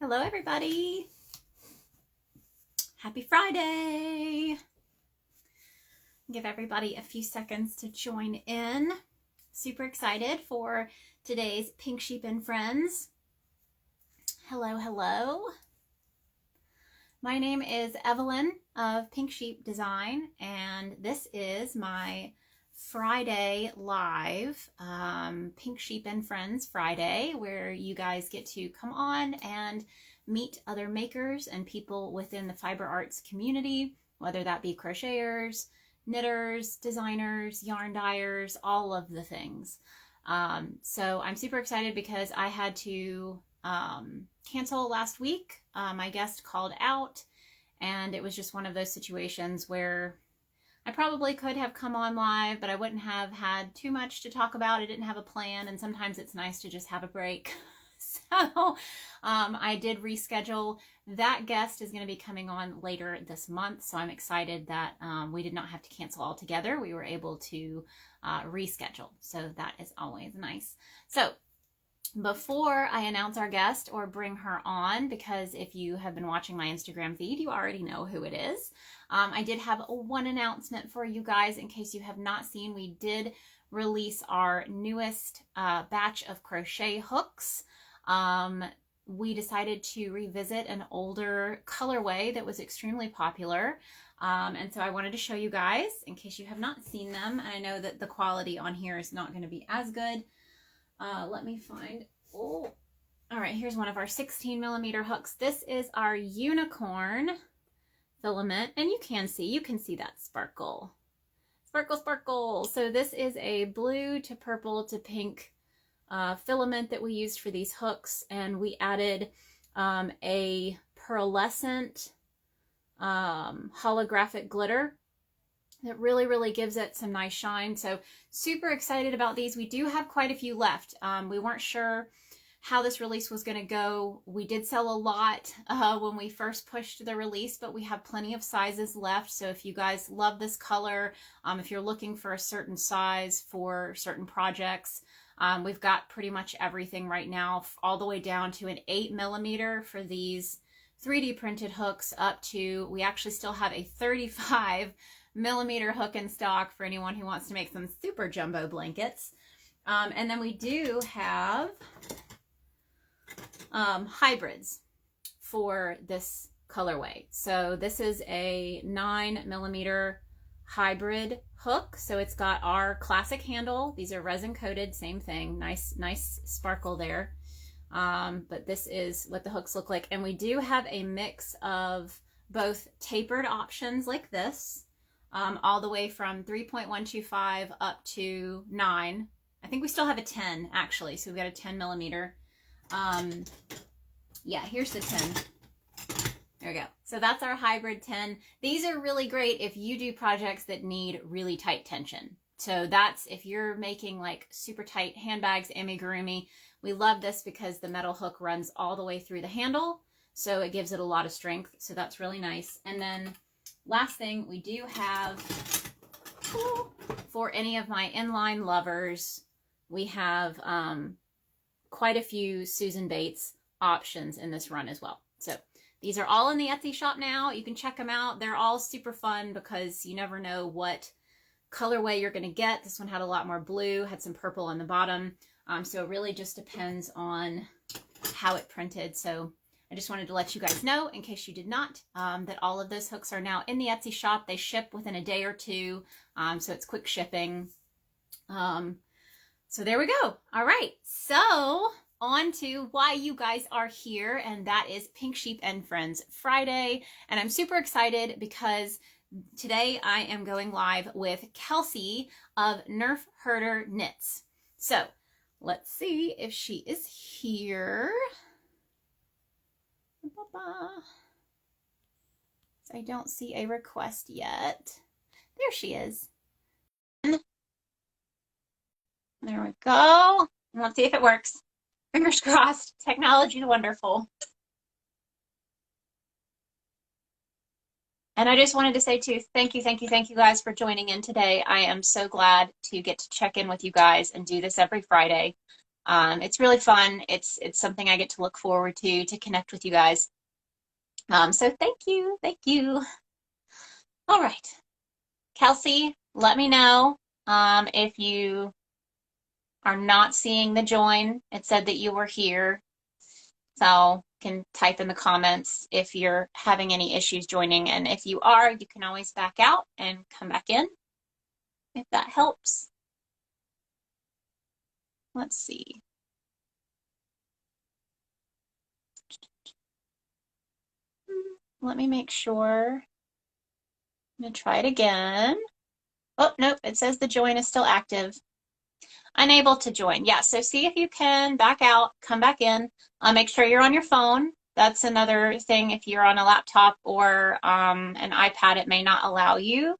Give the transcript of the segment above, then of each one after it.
Hello, everybody. Happy Friday. Give everybody a few seconds to join in. Super excited for today's Pink Sheep and Friends. Hello, hello. My name is Evelyn of Pink Sheep Design, and this is my Friday live, Pink Sheep and Friends Friday, where you guys get to come on and meet other makers and people within the fiber arts community, whether that be crocheters, knitters, designers, yarn dyers, all of the things. So I'm super excited because I had to cancel last week. My guest called out, and it was just one of those situations where I probably could have come on live, but I wouldn't have had too much to talk about. I didn't have a plan, and sometimes it's nice to just have a break. So I did reschedule. That guest is going to be coming on later this month, so I'm excited that we did not have to cancel altogether. We were able to reschedule, so that is always nice. So before I announce our guest or bring her on, because if you have been watching my Instagram feed, you already know who it is. I did have one announcement for you guys in case you have not seen. We did release our newest batch of crochet hooks. We decided to revisit an older colorway that was extremely popular. And so I wanted to show you guys in case you have not seen them. And I know that the quality on here is not going to be as good. Let me find, all right, here's one of our 16mm hooks. This is our unicorn filament, and you can see that sparkle. Sparkle, sparkle. So this is a blue to purple to pink filament that we used for these hooks, and we added a pearlescent holographic glitter that really gives it some nice shine. So super excited about these. We do have quite a few left. We weren't sure how this release was going to go. We did sell a lot when we first pushed the release, but we have plenty of sizes left. So if you guys love this color, if you're looking for a certain size for certain projects, we've got pretty much everything right now, all the way down to an 8mm for these 3D printed hooks, up to, we actually still have a 35mm hook in stock for anyone who wants to make some super jumbo blankets. And then we do have hybrids for this colorway. So this is a 9mm hybrid hook. So it's got our classic handle. These are resin coated, same thing. Nice sparkle there. But this is what the hooks look like. And we do have a mix of both tapered options like this, all the way from 3.125 up to 9. I think we still have a 10 actually. So we've got a 10mm. Yeah, here's the 10. There we go. So that's our hybrid 10. These are really great if you do projects that need really tight tension. So that's if you're making like super tight handbags, amigurumi. We love this because the metal hook runs all the way through the handle. So it gives it a lot of strength. So that's really nice. And then last thing, we do have, for any of my inline lovers, we have quite a few Susan Bates options in this run as well. So these are all in the Etsy shop now. You can check them out. They're all super fun because you never know what colorway you're going to get. This one had a lot more blue, had some purple on the bottom. So it really just depends on how it printed. So I just wanted to let you guys know, in case you did not, that all of those hooks are now in the Etsy shop. They ship within a day or two. So it's quick shipping. So there we go. All right. So on to why you guys are here, and that is Pink Sheep and Friends Friday. And I'm super excited because today I am going live with Kelsey of Nerfherder Knits. So let's see if she is here. So I don't see a request yet. There she is. There we go. Let's see if it works. Fingers crossed. Technology is wonderful. And I just wanted to say too, thank you guys for joining in today. I am so glad to get to check in with you guys and do this every Friday. It's really fun. It's something I get to look forward to connect with you guys. So thank you. Thank you. All right. Kelsey, let me know if you are not seeing the join. It said that you were here. So you can type in the comments if you're having any issues joining. And if you are, you can always back out and come back in if that helps. Let's see. Let me make sure. I'm going to try it again. Oh, nope, it says the join is still active. Unable to join. Yeah, so see if you can back out, come back in. Make sure you're on your phone. That's another thing. If you're on a laptop or an iPad, it may not allow you.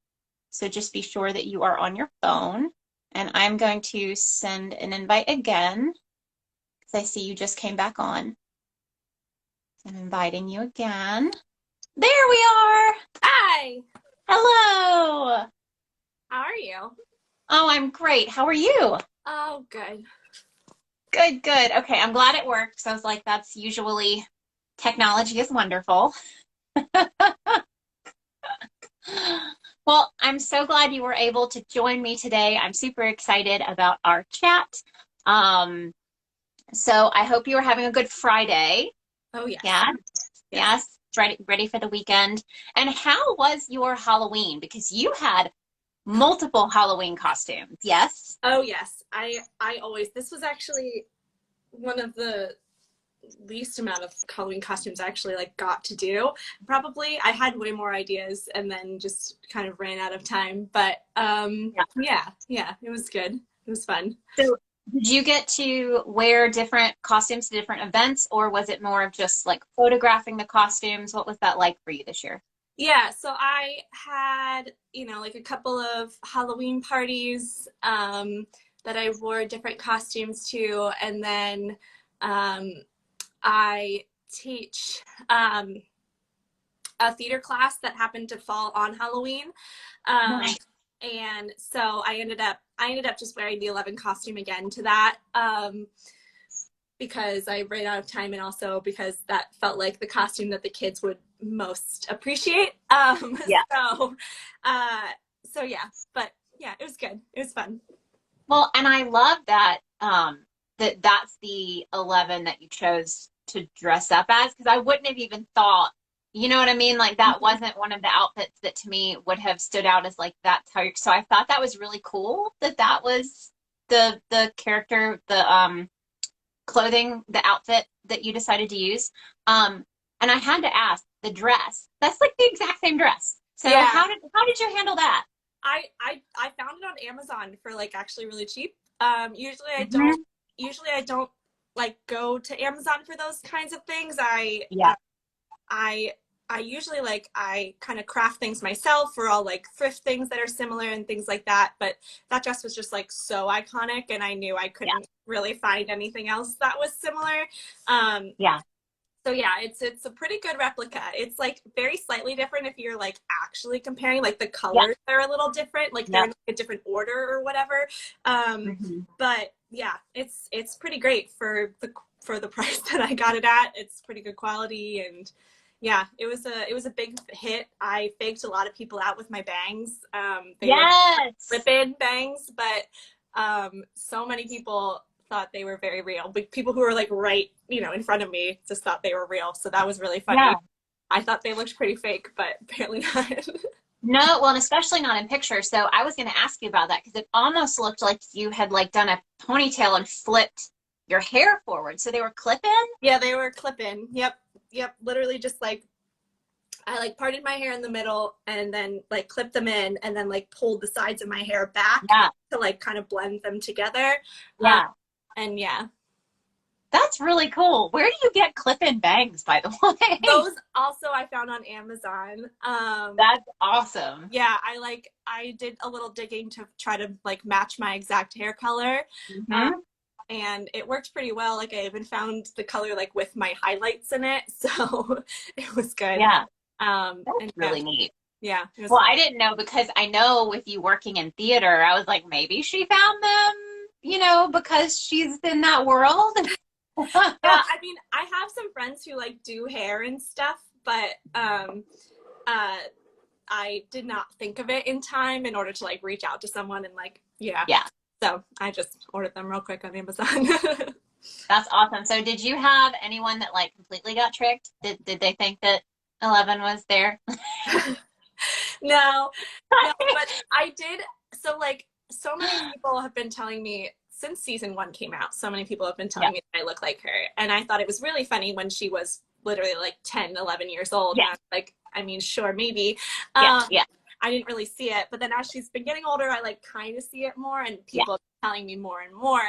So just be sure that you are on your phone. And I'm going to send an invite again because I see you just came back on. I'm inviting you again. There we are. Hi. Hello. How are you? Oh, I'm great. How are you? Oh, good. Good, good. Okay, I'm glad it worked. So I was like, that's usually technology is wonderful. Well, I'm so glad you were able to join me today. I'm super excited about our chat. So I hope you are having a good Friday. Oh, yes. Yeah. Yes. Yes. Ready for the weekend. And how was your Halloween? Because you had multiple Halloween costumes. Yes. Oh, yes. I always, this was actually one of the least amount of Halloween costumes I actually like got to do. Probably I had way more ideas and then just kind of ran out of time. But yeah, it was good. It was fun. So did you get to wear different costumes to different events, or was it more of just like photographing the costumes? What was that like for you this year? Yeah, so I had, like a couple of Halloween parties that I wore different costumes to, and then I teach a theater class that happened to fall on Halloween. Nice. And so I ended up just wearing the 11 costume again to that because I ran out of time, and also because that felt like the costume that the kids would most appreciate. Yeah. So yeah, but yeah, it was good. It was fun. Well, and I love that that's the 11 that you chose to dress up as, because I wouldn't have even thought, you know what I mean? Like that wasn't one of the outfits that to me would have stood out as like that's how you're, so I thought that was really cool that that was the character, the clothing, the outfit that you decided to use. And I had to ask, the dress, that's like the exact same dress. So Yeah, how did you handle that? I found it on Amazon for like actually really cheap. Usually I Mhm. don't like go to Amazon for those kinds of things. Yeah. I I usually like I kind of craft things myself, or I'll like thrift things that are similar and things like that. But that dress was just like so iconic, and I knew I Yeah. couldn't really find anything else that was similar. Um, Yeah. so yeah, it's a pretty good replica. It's like very slightly different if you're like actually comparing, like the Yeah. colors are a little different, like they're Yep. in like a different order or whatever. Mhm. But yeah, it's pretty great for the price that I got it at. It's pretty good quality, and yeah, it was a big hit. I faked a lot of people out with my bangs. They were Yes. flip-in bangs, but so many people thought they were very real. But people who were like right, in front of me just thought they were real. So that was really funny. Yeah. I thought they looked pretty fake, but apparently not. No, well, and especially not in pictures. So I was going to ask you about that because it almost looked like you had like done a ponytail and flipped your hair forward. So they were clip-in? Yeah, they were clip-in. Yep. Literally just like I like parted my hair in the middle and then like clipped them in and then like pulled the sides of my hair back Yeah. to like kind of blend them together. Um, Yeah. and yeah, That's really cool. Where do you get clip-in bangs, by the way? those also I found on Amazon. That's awesome. Yeah, I did a little digging to try to like match my exact hair color. Uh, Hmm. and it worked pretty well. Like I even found the color like with my highlights in it. So it was good. Yeah, And that's yeah, really neat. yeah, it was Well, fun. I didn't know because I know with you working in theater, I was like, maybe she found them, you know, because she's in that world. Yeah, I mean, I have some friends who like do hair and stuff, but I did not think of it in time in order to like reach out to someone and like, yeah. Yeah, So I just ordered them real quick on Amazon. that's awesome. So did you have anyone that like completely got tricked? Did they think that 11 was there? No, no, but I did. So like, so many people have been telling me since season 1 came out, so many people have been Yeah, telling me that I look like her. And I thought it was really funny when she was literally like 10, 11 years old. yeah, And I was like, I mean, sure, maybe. yeah, Um, yeah, I didn't really see it. But then as she's been getting older, I like kind of see it more and yeah. people are telling me more and more.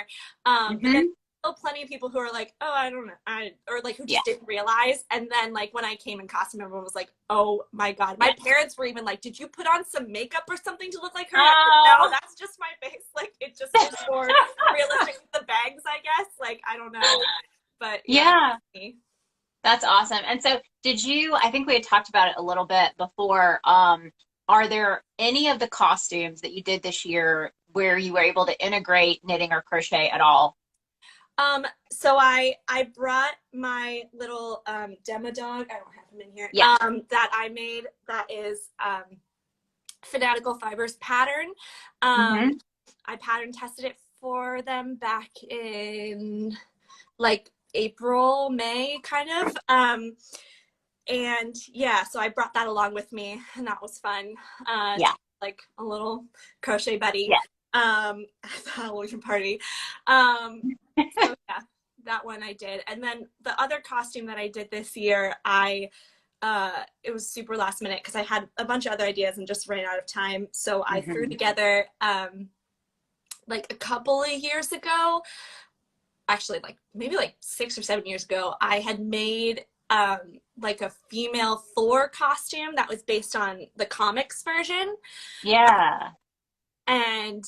But then Hmm. still plenty of people who are like, oh, I don't know, or like who Yeah. just didn't realize. And then like when I came in costume, everyone was like, oh my god. Yeah. My parents were even like, did you put on some makeup or something to look like her? No, Oh. that's just my face. Like it just was more realistic with the bangs, I guess. Like I don't know, but yeah. Yeah, that's awesome. And so did you, I think we had talked about it a little bit before. Are there any of the costumes that you did this year where you were able to integrate knitting or crochet at all? So I brought my little demo dog. I don't have him in here. Yeah. That I made. That is Fanatical Fibers pattern. Hmm. I pattern tested it for them back in like April, May, kind of. And yeah, so I brought that along with me, and that was fun. Yeah. Like a little crochet buddy Yeah. at the Halloween party. So yeah, that one I did. And then the other costume that I did this year, it was super last minute because I had a bunch of other ideas and just ran out of time. So I threw Hmm. together like a couple of years ago, actually like maybe like 6 or 7 years ago, I had made like a female Thor costume that was based on the comics version. Yeah. And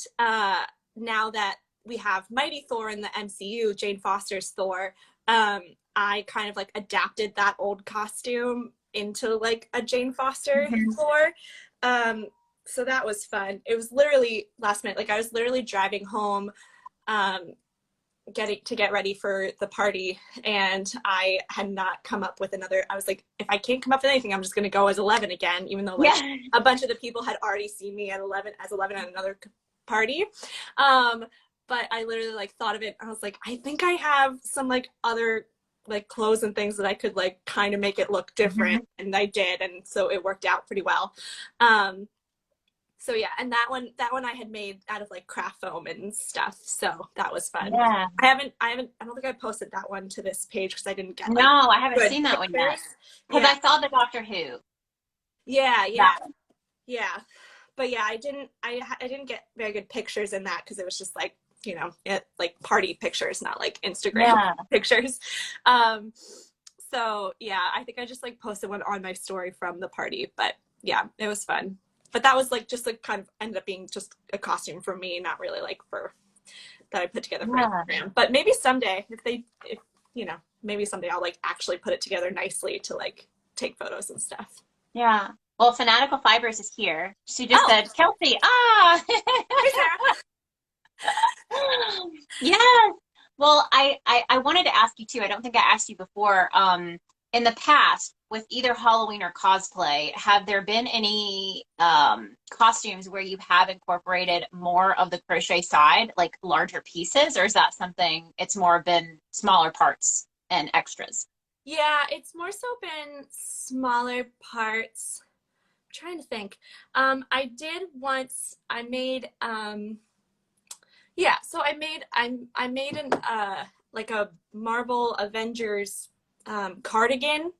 now that we have Mighty Thor in the MCU, Jane Foster's Thor, I kind of like adapted that old costume into like a Jane Foster Hmm. Thor. Um, so that was fun. It was literally last minute. Like I was literally driving home, um, get ready for the party, and I had not come up with another. I was like, if I can't come up with anything, I'm just gonna go as 11 again, even though like Yeah. a bunch of the people had already seen me at 11 as 11 at another party. um but I literally like thought of it. I was like, I think I have some like other like clothes and things that I could like kind of make it look different, Hmm. and I did, and so it worked out pretty well. So yeah, and that one I had made out of like craft foam and stuff, so that was fun. Yeah. I don't think I posted that one to this page because I didn't get No, like I haven't good seen that one yet. pictures. Because Yeah, I saw the Doctor Who. yeah, yeah, That one. yeah. But yeah, I didn't get very good pictures in that because it was just like, like party pictures, not like Instagram Yeah. pictures. Um, so yeah, I think I just like posted one on my story from the party, but yeah, it was fun. But that was like just like kind of ended up being just a costume for me, not really like for that I put together for Yeah. Instagram. But maybe someday if maybe someday I'll like actually put it together nicely to like take photos and stuff. Yeah. Well, Fanatical Fibers is here. She just Oh, said, Kelsey, ah! hi Sarah. Yes. Well, I wanted to ask you too. I don't think I asked you before. In the past, with either Halloween or cosplay, have there been any costumes where you have incorporated more of the crochet side, like larger pieces, or is that something it's more been smaller parts and extras? Yeah, it's more so been smaller parts. I'm trying to think. I did once. I made yeah. So I made an like a Marvel Avengers cardigan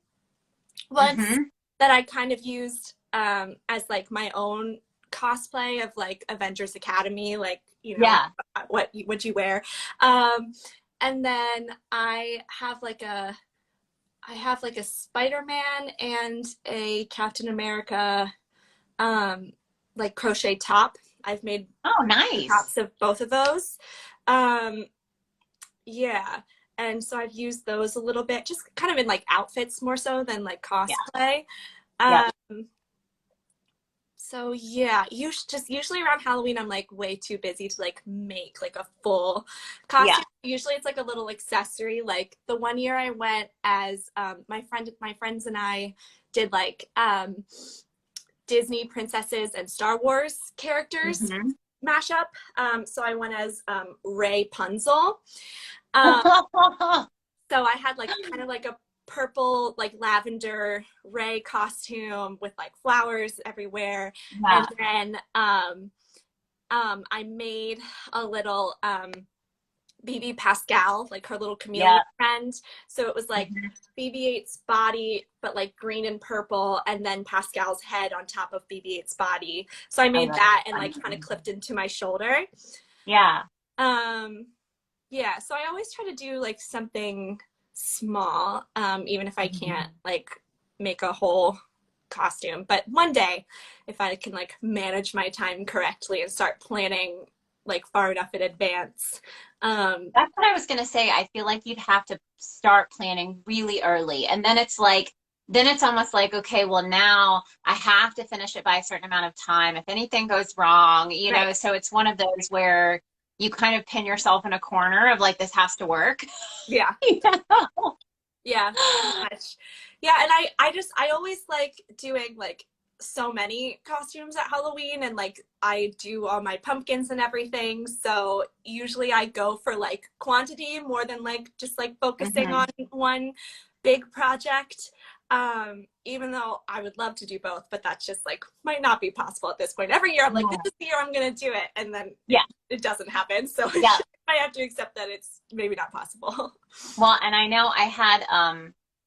once Mm-hmm. that I kind of used as like my own cosplay of like Avengers Academy, like Yeah. what would you wear? Um, and then I have like a Spider-Man and a Captain America like crochet top. I've made Oh, nice. tops of both of those. Um, yeah. And so I've used those a little bit, just kind of in like outfits more so than like Yeah. cosplay. Yep. Um, So yeah, usually around Halloween I'm like way too busy to like make like a full Yeah. costume. Usually it's like a little accessory. Like the one year I went as my friends and I did like Disney princesses and Star Wars characters Hmm. mashup. So I went as Rapunzel. Um, so I had like kind of like a purple, like lavender Ray costume with like flowers everywhere. And Yeah. then I made a little BB Pascal, like her little chameleon Yeah. friend. So it was like Hmm. BB-8's body, but like green and purple, and then Pascal's head on top of BB-8's body. So I Oh, made that's that and like kind of funny. clipped into my shoulder. Yeah. Um, yeah, so I always try to do like something small, even if I can't like make a whole costume. But one day, if I can like manage my time correctly and start planning like far enough in advance. That's what I was going to say. I feel like you'd have to start planning really early. And then it's like, then it's almost like, okay, well, now I have to finish it by a certain amount of time. If anything goes wrong, you Right. know, so it's one of those where you kind of pin yourself in a corner of like, this has to work. Yeah. You know? Yeah, pretty much. Yeah, and I always like doing like so many costumes at Halloween and like I do all my pumpkins and everything. So usually I go for like quantity more than like just like focusing on Mhm. one big project. Even though I would love to do both, but that's just like might not be possible at this point. Every year I'm like, this Yeah. is the year I'm gonna do it, and then Yeah. it doesn't happen. So Yeah. I have to accept that it's maybe not possible. Well, and I know I had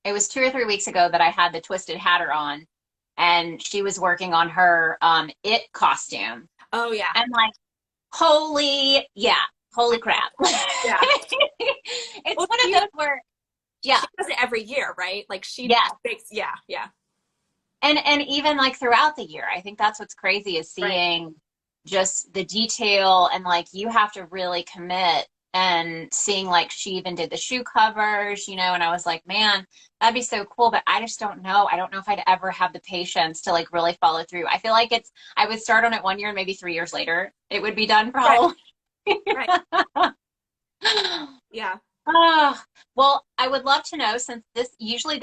it was 2 or 3 weeks ago that I had the Twisted Hatter on, and she was working on her it costume. Oh yeah. And like, holy, yeah, holy crap. Yeah. It's Well, one of those where, yeah, she does it every year, right? Like she yeah. makes, yeah, yeah, And even like throughout the year, I think that's what's crazy is right. seeing just the detail and like you have to really commit and seeing like she even did the shoe covers, you know, and I was like, man, that'd be so cool, but I just don't know. I don't know if I'd ever have the patience to like really follow through. I feel like I would start on it one year and maybe 3 years later, it would be done Right, probably. right. Yeah. Ah, well, I would love to know since this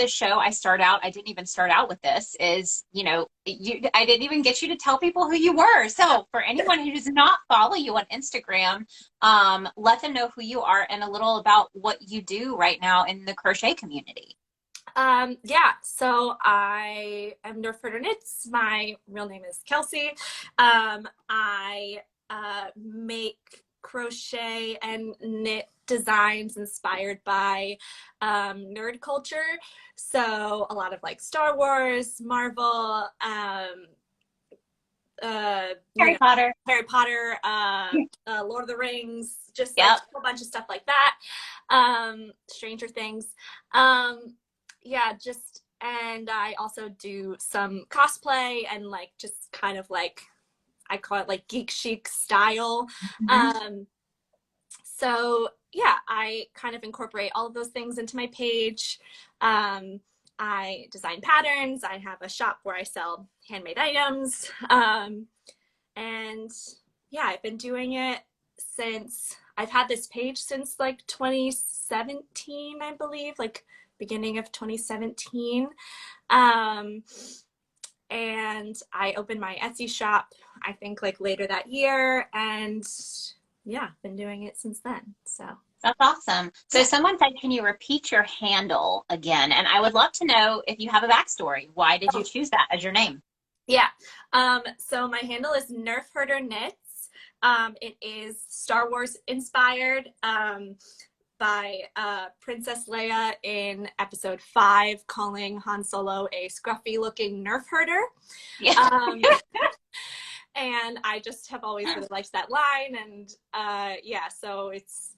show I start out, I didn't even start out with this, is, you know, I didn't even get you to tell people who you were. So for anyone who does not follow you on Instagram, let them know who you are and a little about what you do right now in the crochet community. Yeah, so I am Nerfherder Knits. My real name is Kelsey. I make crochet and knit designs inspired by nerd culture. So a lot of like Star Wars, Marvel, you Harry know, Potter. Harry Potter, Lord of the Rings, just like Yep. a whole bunch of stuff like that. Stranger Things. Yeah, just and I also do some cosplay and like just kind of like I call it like geek chic style. Mhm. Um, so yeah, I kind of incorporate all of those things into my page. Um, I design patterns. I have a shop where I sell handmade items. And yeah, I've been doing it since I've had this page since like 2017, I believe, like beginning of 2017. Um, and I opened my Etsy shop, I think like later that year. And yeah, been doing it since then. So That's awesome. So yeah. someone said, can you repeat your handle again? And I would love to know if you have a backstory. Why did you choose that as your name? Yeah. So my handle is Nerfherder Knits. It is Star Wars inspired by Princess Leia in episode 5, calling Han Solo a scruffy looking nerf herder. Yeah. Um, and I just have always really liked that line. And yeah, so it's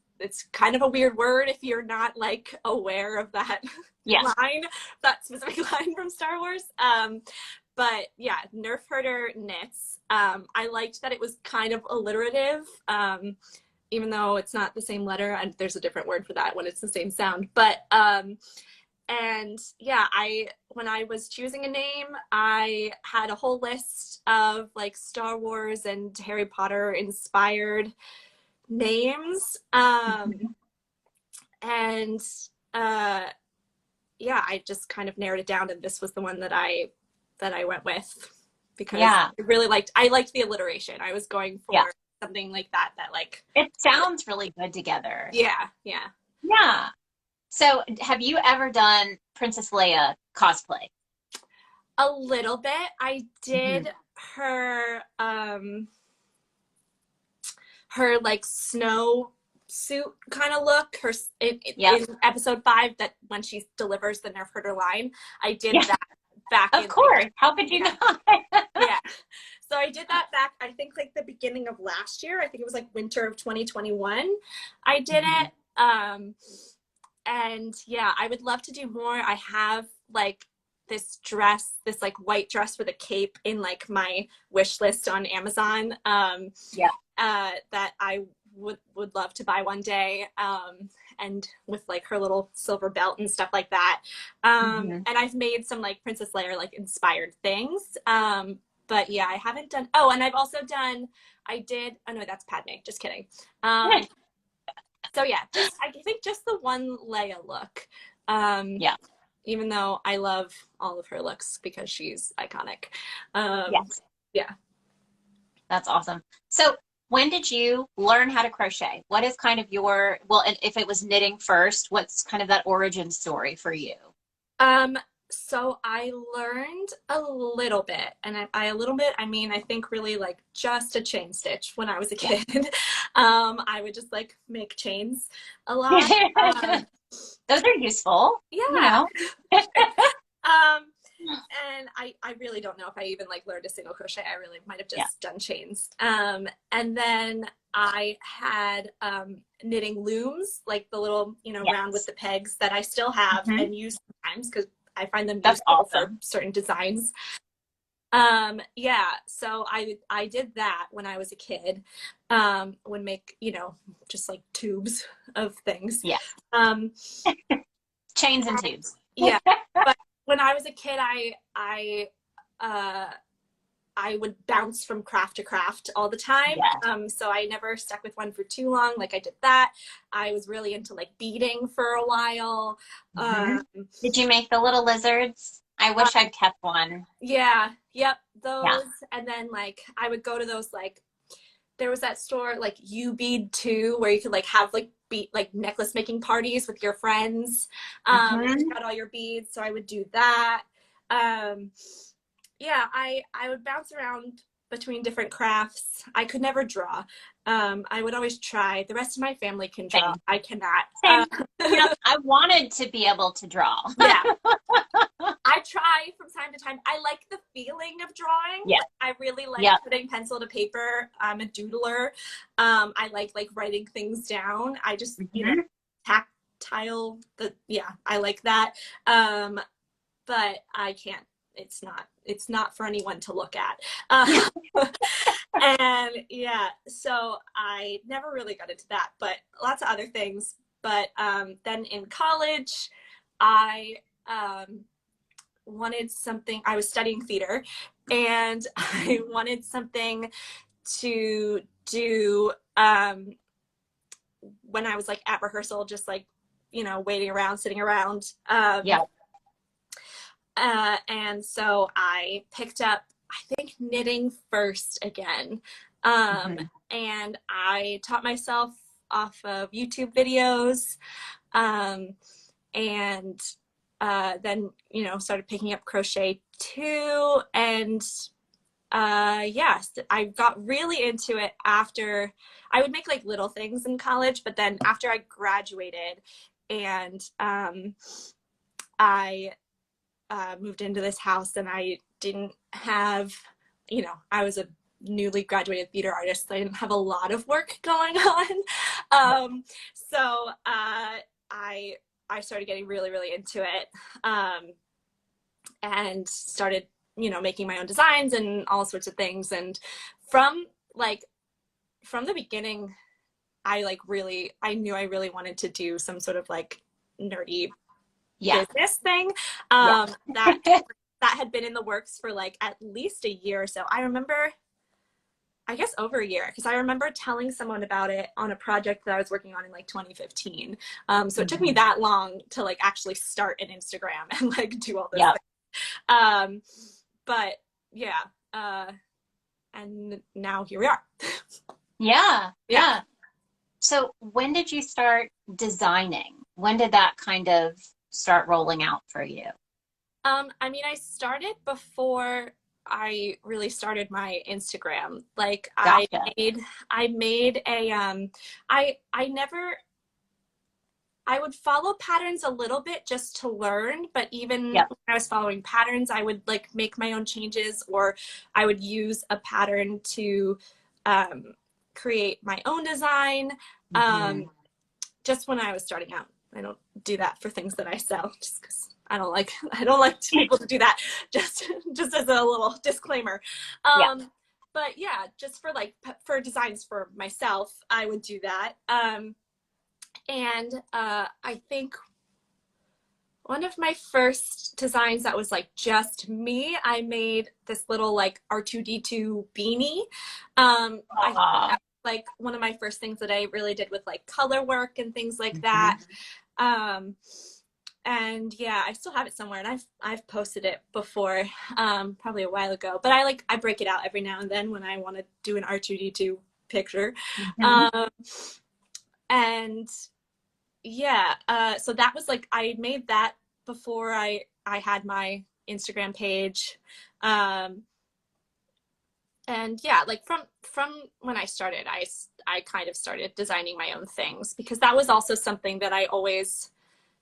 kind of a weird word if you're not like aware of that Yeah. line, that specific line from Star Wars. But yeah, Nerfherder Knits. I liked that it was kind of alliterative, even though it's not the same letter, and there's a different word for that when it's the same sound. But And yeah, when I was choosing a name, I had a whole list of like Star Wars and Harry Potter inspired names. And yeah, I just kind of narrowed it down, and this was the one that I went with because I liked the alliteration. I was going for something like that like it sounds really good together. Yeah. So have you ever done Princess Leia cosplay? A little bit. I did her like snow suit kind of look, her in episode 5, that when she delivers the Nerfherder line. I did that back of course. How could you not? Yeah. So I did that back, I think, like the beginning of last year. I think it was like winter of 2021. I did it. And yeah, I would love to do more. I have like this dress, this like white dress with a cape in like my wish list on Amazon. That I would love to buy one day. And with like her little silver belt and stuff like that. And I've made some like Princess Leia like inspired things. But yeah, I haven't done, and I've also done, oh no, that's Padme, just kidding. So yeah, I think just the one Leia look. Even though I love all of her looks because she's iconic. Yeah. That's awesome. So when did you learn how to crochet? What is kind of your, and if it was knitting first, what's kind of that origin story for you? So I learned a little bit, and by a little bit, I mean, I think really like just a chain stitch when I was a kid. I would just like make chains a lot. Those are useful. Yeah. You know? And I really don't know if I even like learned a single crochet. I really might have just done chains. And then I had knitting looms, like the little, round with the pegs that I still have and use sometimes because I find them useful for certain designs. So I did that when I was a kid. Would make, just like tubes of things. Yeah. Chains and tubes. Yeah. But when I was a kid, I would bounce from craft to craft all the time. So I never stuck with one for too long. Like I did that. I was really into like beading for a while. Did you make the little lizards? I wish I'd kept one. Yeah. Yep. Those. Yeah. And then like I would go to those, like there was that store like You Bead Too, where you could like have like necklace making parties with your friends. You got all your beads. So I would do that. Yeah, I would bounce around between different crafts. I could never draw. I would always try. The rest of my family can draw. I cannot. I wanted to be able to draw. Yeah. I try from time to time. I like the feeling of drawing. Yeah. I really like putting pencil to paper. I'm a doodler. I like writing things down. I just, tactile, I like that. But I can't. It's not for anyone to look at. And so I never really got into that, but lots of other things. But then in college, I wanted something. I was studying theater, and I wanted something to do when I was like at rehearsal, just like, waiting around, sitting around. And so I picked up, I think, knitting first again. And I taught myself off of YouTube videos. And then, started picking up crochet too. And yes, I got really into it after I would make like little things in college, but then after I graduated and I moved into this house, and I didn't have, I was a newly graduated theater artist, so I didn't have a lot of work going on. So I started getting really, really into it, and started, making my own designs and all sorts of things. And from the beginning, I knew I really wanted to do some sort of like nerdy Yeah. business thing Yeah. that had been in the works for like at least a year or so. I remember, I guess over a year, because I remember telling someone about it on a project that I was working on in like 2015. So it took me that long to like actually start an Instagram and like do all this Yeah. thing. But yeah, and now here we are. Yeah. Yeah. Yeah. So when did you start designing? When did that kind of start rolling out for you? I mean, I started before I really started my Instagram. Like Gotcha. I made a I never I would follow patterns a little bit just to learn, but even Yep. when I was following patterns, I would like make my own changes, or I would use a pattern to um, create my own design. Hmm. Just when I was starting out, I don't do that for things that I sell, just because I don't like people to do that. Just as a little disclaimer. Yeah. But yeah, just for like for designs for myself, I would do that. And I think one of my first designs that was like just me, I made this little like R2D2 beanie. I think Aw. that's like one of my first things that I really did with like color work and things like Mhm. that. Um, and yeah, I still have it somewhere, and I've posted it before, probably a while ago. But I break it out every now and then when I want to do an R2D2 picture. Mhm. Um, and yeah, so that was like I made that before I had my Instagram page. Um, and yeah, like from when I started, I kind of started designing my own things, because that was also something that I always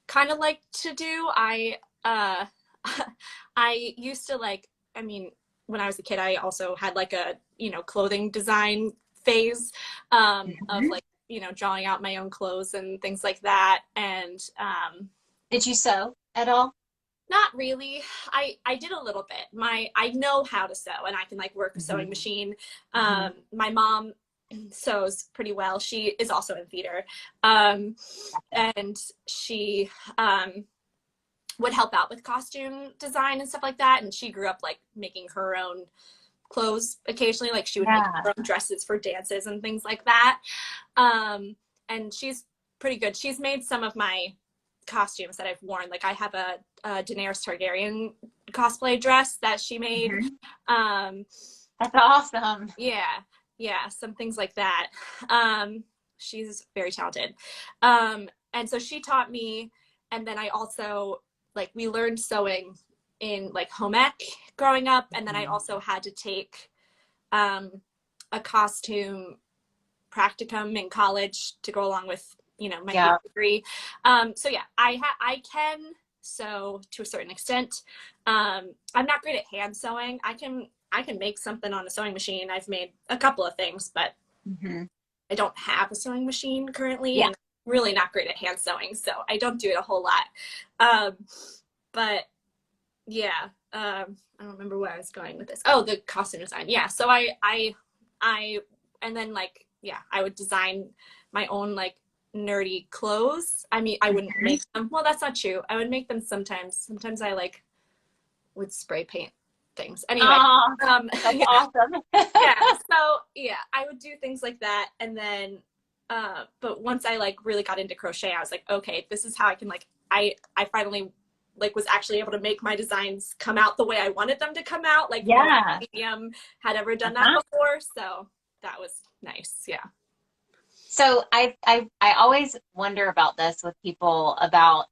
kind of liked to do. Uh I used to like, I mean, when I was a kid, I also had like a, clothing design phase, of Mhm. like, drawing out my own clothes and things like that. And Did you sew at all? not really. I did a little bit. I know how to sew, and I can like work a sewing Mhm. machine. Mhm. My mom sews pretty well. She is also in theater. Um, Gotcha. and she would help out with costume design and stuff like that. And she grew up like making her own clothes occasionally. Like she would make Yeah. her own dresses for dances and things like that. Um, and she's pretty good. She's made some of my costumes that I've worn. Like I have a Daenerys Targaryen cosplay dress that she made. Mhm. Um, That's awesome. yeah, yeah, some things like that. She's very talented. And so she taught me, and then I also like we learned sewing in like home ec growing up, and then I Mhm. also had to take um, a costume practicum in college to go along with my theater Yeah. degree. So yeah, I can sew to a certain extent. I'm not great at hand sewing. I can make something on a sewing machine. I've made a couple of things, but Mhm. I don't have a sewing machine currently, Yeah. and I'm really not great at hand sewing, so I don't do it a whole lot. Um, but yeah, I don't remember where I was going with this. Oh, the costume design. Yeah, so I, and then like yeah, I would design my own like nerdy clothes. I mean, I wouldn't Mhm. make them. Well, that's not true. I would make them sometimes. Sometimes I like would spray paint things. Anyway, Oh, that's yeah, awesome. yeah. So yeah, I would do things like that, and then, but once I like really got into crochet, I was like, okay, this is how I can like I finally like was actually able to make my designs come out the way I wanted them to come out. Like no Yeah. medium had ever done that Uh-huh. before, so that was nice. Yeah. So I always wonder about this with people about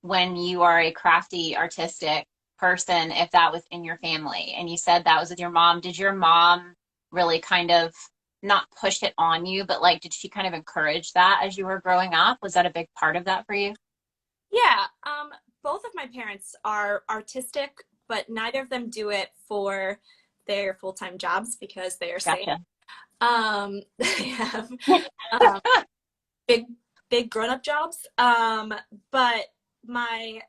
when you are a crafty, artistic person, if that was in your family. And you said that was with your mom. Did your mom really kind of not push it on you, but like, did she kind of encourage that as you were growing up? Was that a big part of that for you? Yeah. Both of my parents are artistic, but neither of them do it for their full-time jobs because they are safe. Gotcha. They have um, big big grown-up jobs, but my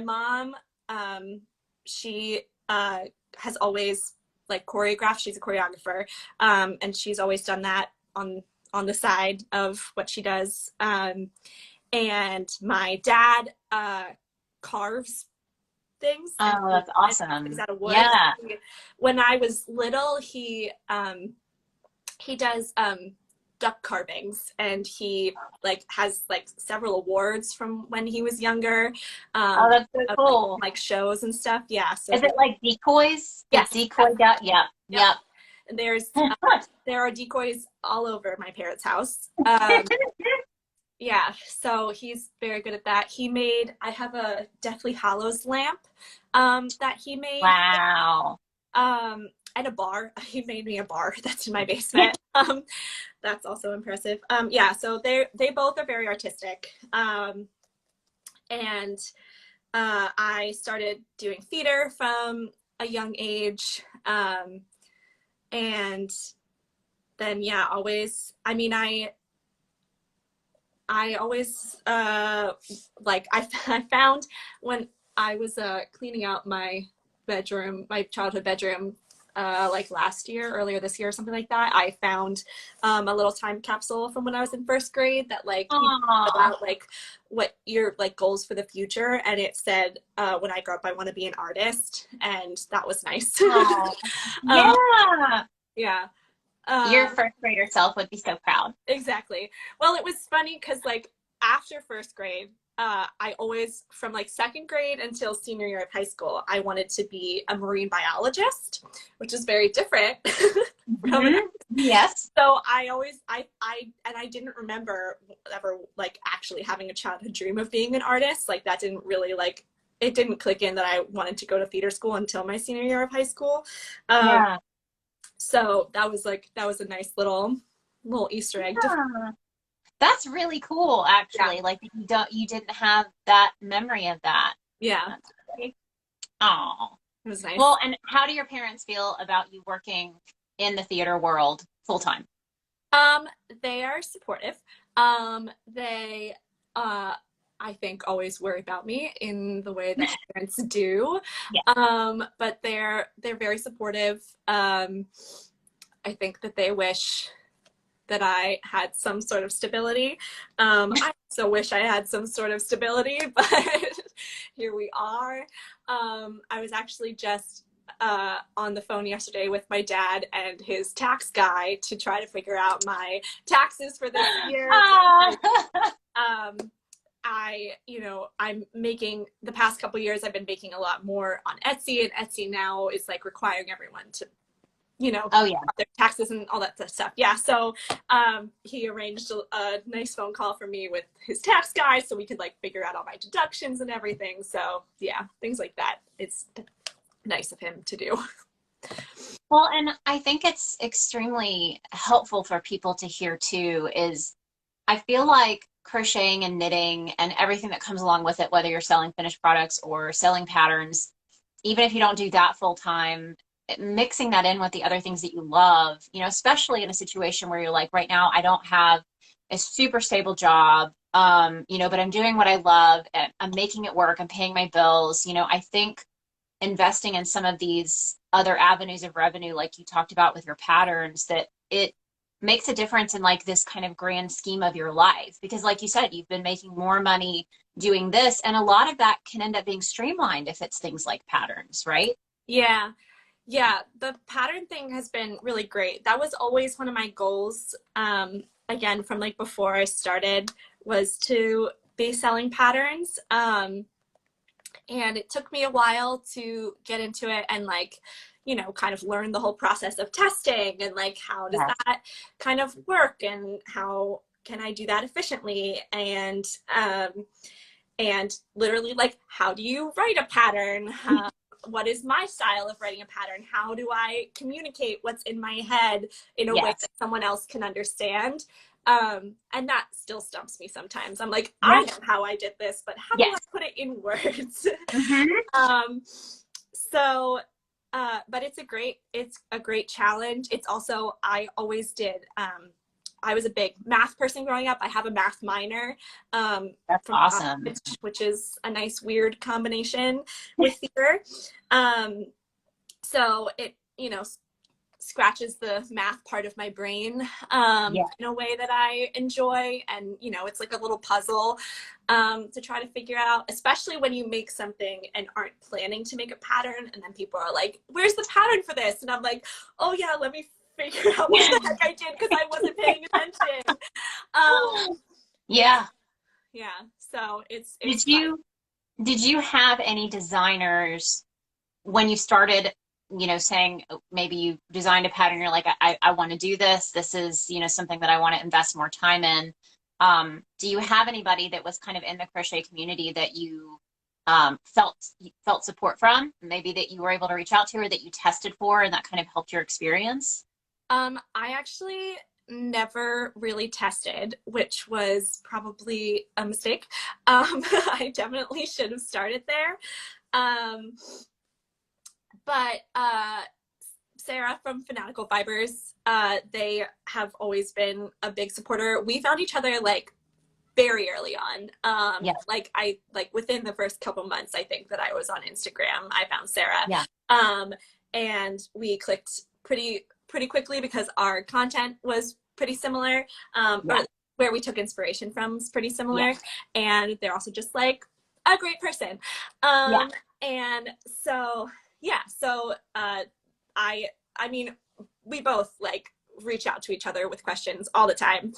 mom, um she has always like choreographed. She's a choreographer, and she's always done that on the side of what she does. And my dad carves things. Oh, that's And things awesome. out of wood. Yeah. When I was little, he does duck carvings, and he like has like several awards from when he was younger, Oh, that's so of cool. like shows and stuff. Yeah. So Is it like decoys? yes, Like decoy duck? Yep. yep. Yep. And there are decoys all over my parents' house. Yeah, so he's very good at that. I have a Deathly Hallows lamp that he made. Wow. And a bar. He made me a bar that's in my basement. That's also impressive. Yeah, so they both are very artistic. And I started doing theater from a young age. And then yeah, always, I mean, I always like I found when I was cleaning out my bedroom, my childhood bedroom, like earlier this year or something like that, I found a little time capsule from when I was in first grade that like about like what your like goals for the future, and it said when I grow up I want to be an artist, and that was nice. Yeah. Yeah. Your first grader self would be so proud. Exactly. Well, it was funny because like after first grade, I always, from like second grade until senior year of high school, I wanted to be a marine biologist, which is very different. Yes. So I didn't remember ever like actually having a childhood dream of being an artist. Like that didn't really like, it didn't click in that I wanted to go to theater school until my senior year of high school. Yeah. So that was a nice little Easter egg. Yeah. That's really cool, actually. Yeah. Like you didn't have that memory of that. Yeah. Oh. It was nice. Well, and how do your parents feel about you working in the theater world full time? They are supportive. They I think always worry about me in the way that parents do. Yeah. But they're very supportive. I think that they wish that I had some sort of stability. I also wish I had some sort of stability, but here we are. I was actually just on the phone yesterday with my dad and his tax guy to try to figure out my taxes for this year. I'm making, the past couple years I've been making a lot more on Etsy, and Etsy now is like requiring everyone to Oh yeah, their taxes and all that stuff. Yeah, so he arranged a nice phone call for me with his tax guy so we could like figure out all my deductions and everything. So yeah, things like that. It's nice of him to do. well, and I think it's extremely helpful for people to hear too, is I feel like crocheting and knitting and everything that comes along with it, whether you're selling finished products or selling patterns, even if you don't do that full time, mixing that in with the other things that you love, especially in a situation where you're like, right now, I don't have a super stable job, but I'm doing what I love and I'm making it work. I'm paying my bills. I think investing in some of these other avenues of revenue, like you talked about with your patterns, that it makes a difference in like this kind of grand scheme of your life. Because like you said, you've been making more money doing this. And a lot of that can end up being streamlined if it's things like patterns, right? Yeah. Yeah, the pattern thing has been really great. That was always one of my goals, again, from like before I started, was to be selling patterns. And it took me a while to get into it and like, kind of learn the whole process of testing and like, how does that kind of work and how can I do that efficiently? And literally like, how do you write a pattern? What is my style of writing a pattern? How do I communicate what's in my head in a way that someone else can understand? And that still stumps me sometimes. I'm like, I know how I did this, but how do I put it in words? But it's a great challenge. It's also, I always did, I was a big math person growing up. I have a math minor. That's awesome. Which is a nice weird combination with theater. So it, scratches the math part of my brain in a way that I enjoy. And, you know, it's like a little puzzle to try to figure out, especially when you make something and aren't planning to make a pattern. And then people are like, where's the pattern for this? And I'm like, oh yeah, let me figure out what the heck I did because I wasn't paying attention. Yeah. Yeah. So it's did you have any designers when you started, you know, saying maybe you designed a pattern, you're like, I want to do this. This is, you know, something that I want to invest more time in. Do you have anybody that was kind of in the crochet community that you felt support from, maybe that you were able to reach out to or that you tested for and that kind of helped your experience? I actually never really tested, which was probably a mistake. I definitely should have started there. But Sarah from Fanatical Fibers, they have always been a big supporter. We found each other like very early on. Like within the first couple months, I think that I was on Instagram, I found Sarah. Yeah. And we clicked pretty quickly because our content was pretty similar, or where we took inspiration from was pretty similar. And they're also just like a great person. And so, I mean, we both like reach out to each other with questions all the time.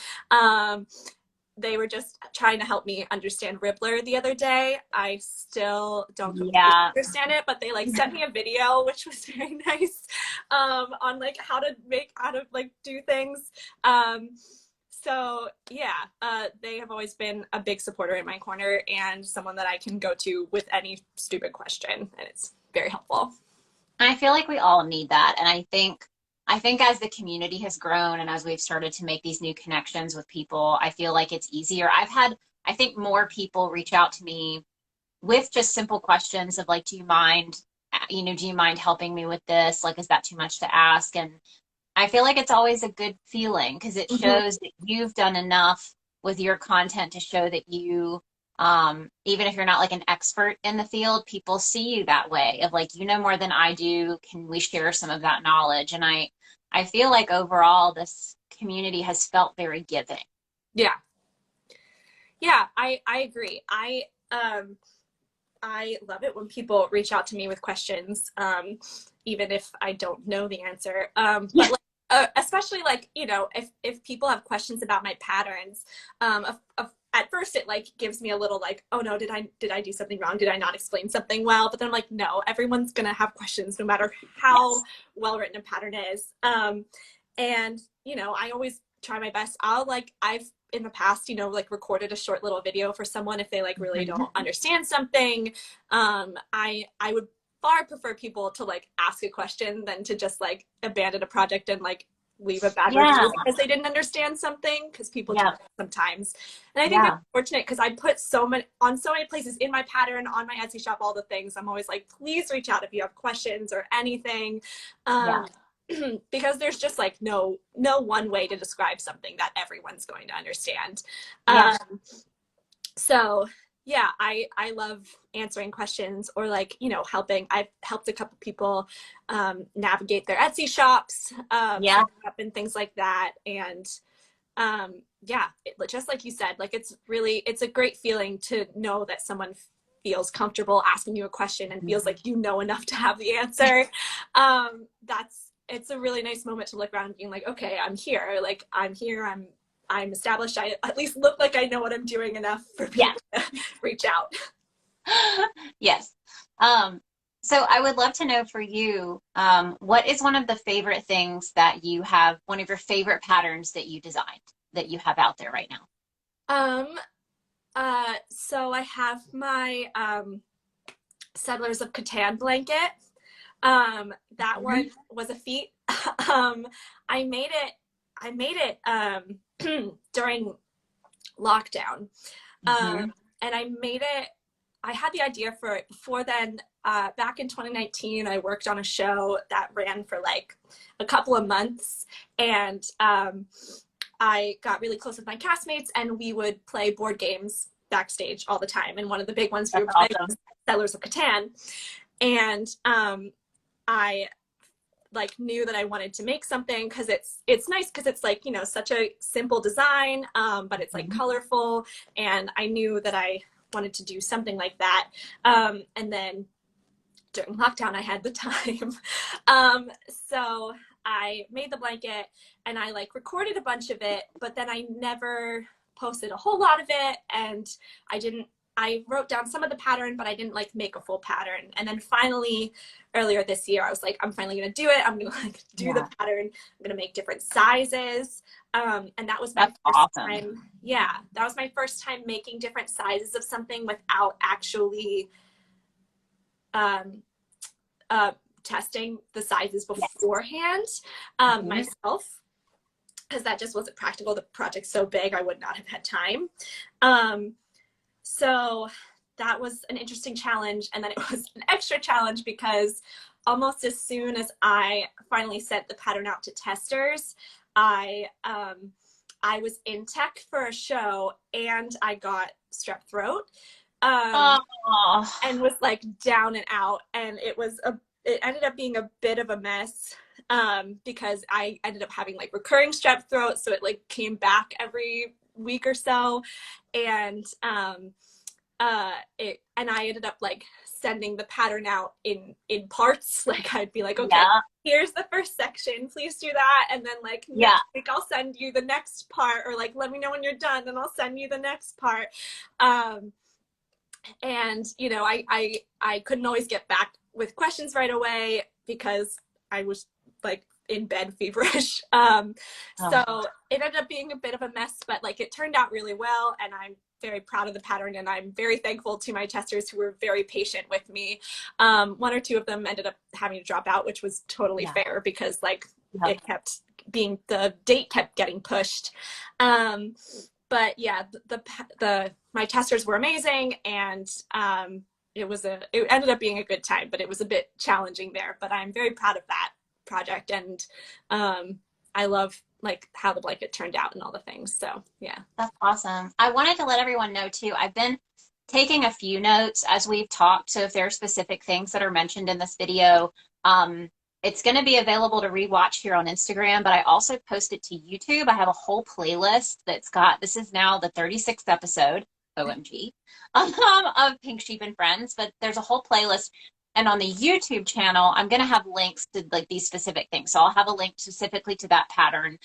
They were just trying to help me understand Ribbler the other day. I still don't completely understand it, but they like sent me a video, which was very nice, on like how to like do things. So yeah, they have always been a big supporter in my corner and someone that I can go to with any stupid question, and it's very helpful. I feel like we all need that. And I think as the community has grown and as we've started to make these new connections with people, I feel like it's easier. I think more people reach out to me with just simple questions of like, do you mind helping me with this? Like, is that too much to ask? And I feel like it's always a good feeling because it shows that you've done enough with your content to show that you, even if you're not like an expert in the field, people see you that way of like, you know more than I do. Can we share some of that knowledge? And I feel like overall this community has felt very giving. Yeah. Yeah, I agree. I love it when people reach out to me with questions, even if I don't know the answer. But like, especially like, you know, if people have questions about my patterns, at first it like gives me a little like, oh no, did I do something wrong? Did I not explain something well? But then I'm like, no, everyone's gonna have questions no matter how well written a pattern is. And you know, I always try my best. I've in the past, you know, like recorded a short little video for someone if they like really don't understand something. I would far prefer people to like ask a question than to just like abandon a project and like leave a bad review because they didn't understand something, because people do that sometimes. And I think that's fortunate because I put so many places in my pattern, on my Etsy shop, all the things. I'm always like, please reach out if you have questions or anything. Because there's just like no one way to describe something that everyone's going to understand. So yeah, I love answering questions or like, you know, helping. I've helped a couple people navigate their Etsy shops, up and things like that. And just like you said, like it's a great feeling to know that someone feels comfortable asking you a question and feels like you know enough to have the answer. It's a really nice moment to look around and being like, okay, I'm here. Like I'm here. I'm established. I at least look like I know what I'm doing enough for people to reach out. Yes. So I would love to know for you, what is one of the favorite things that you have, one of your favorite patterns that you designed that you have out there right now? So I have my Settlers of Catan blanket. That one was a feat. I made it during lockdown. And I had the idea for it before then. Back in 2019, I worked on a show that ran for like a couple of months, and I got really close with my castmates, and we would play board games backstage all the time. And one of the big ones we were playing was Settlers of Catan. And I like knew that I wanted to make something because it's nice because it's like, you know, such a simple design, but it's like colorful, and I knew that I wanted to do something like that. And then during lockdown, I had the time. So I made the blanket and I like recorded a bunch of it, but then I never posted a whole lot of it. And I wrote down some of the pattern, but I didn't like make a full pattern. And then finally, earlier this year, I was like, I'm finally going to do it. I'm going to like do the pattern. I'm going to make different sizes. And that was my first time. Yeah, that was my first time making different sizes of something without actually testing the sizes beforehand myself, because that just wasn't practical. The project's so big, I would not have had time. So that was an interesting challenge. And then it was an extra challenge because almost as soon as I finally sent the pattern out to testers, I was in tech for a show and I got strep throat. And was like down and out, and it ended up being a bit of a mess, because I ended up having like recurring strep throat, so it like came back every week or so, and I ended up like sending the pattern out in parts. Like I'd be like, okay, here's the first section, please do that, and then like next week I'll send you the next part, or like let me know when you're done and I'll send you the next part. And you know, I couldn't always get back with questions right away because I was like in bed feverish. So it ended up being a bit of a mess, but like it turned out really well, and I'm very proud of the pattern, and I'm very thankful to my testers who were very patient with me. One or two of them ended up having to drop out, which was totally fair because like it kept being, the date kept getting pushed. But yeah, my testers were amazing, and it ended up being a good time, but it was a bit challenging there. But I'm very proud of that project, and I love like how the blanket turned out and all the things. So yeah, that's awesome. I wanted to let everyone know too, I've been taking a few notes as we've talked. So if there are specific things that are mentioned in this video, it's going to be available to rewatch here on Instagram, but I also posted to YouTube. I have a whole playlist that's got, this is now the 36th episode, OMG, of Pink Sheep and Friends, but there's a whole playlist. And on the YouTube channel, I'm going to have links to like these specific things. So I'll have a link specifically to that pattern.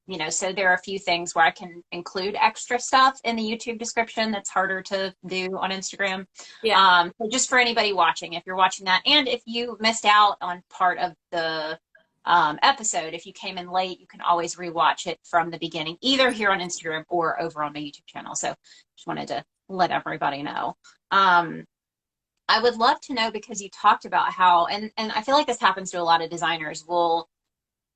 You know, so there are a few things where I can include extra stuff in the YouTube description that's harder to do on Instagram. So just for anybody watching, if you're watching that, and if you missed out on part of the episode, if you came in late, you can always rewatch it from the beginning, either here on Instagram or over on my YouTube channel. So just wanted to let everybody know. I would love to know, because you talked about how, and I feel like this happens to a lot of designers, we'll,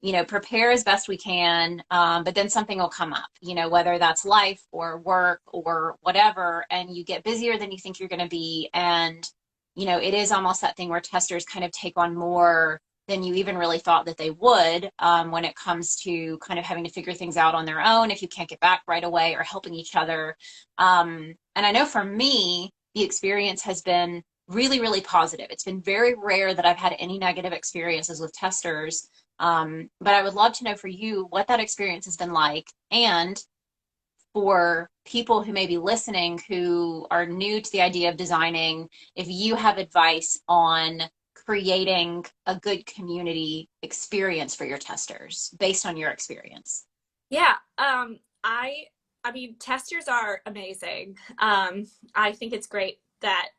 you know, prepare as best we can, but then something will come up, you know, whether that's life or work or whatever, and you get busier than you think you're going to be. And, you know, it is almost that thing where testers kind of take on more than you even really thought that they would, when it comes to kind of having to figure things out on their own if you can't get back right away, or helping each other. And I know for me, the experience has been really, really positive. It's been very rare that I've had any negative experiences with testers. But I would love to know for you what that experience has been like. And for people who may be listening who are new to the idea of designing, if you have advice on creating a good community experience for your testers based on your experience. Yeah. I mean, testers are amazing. I think it's great that,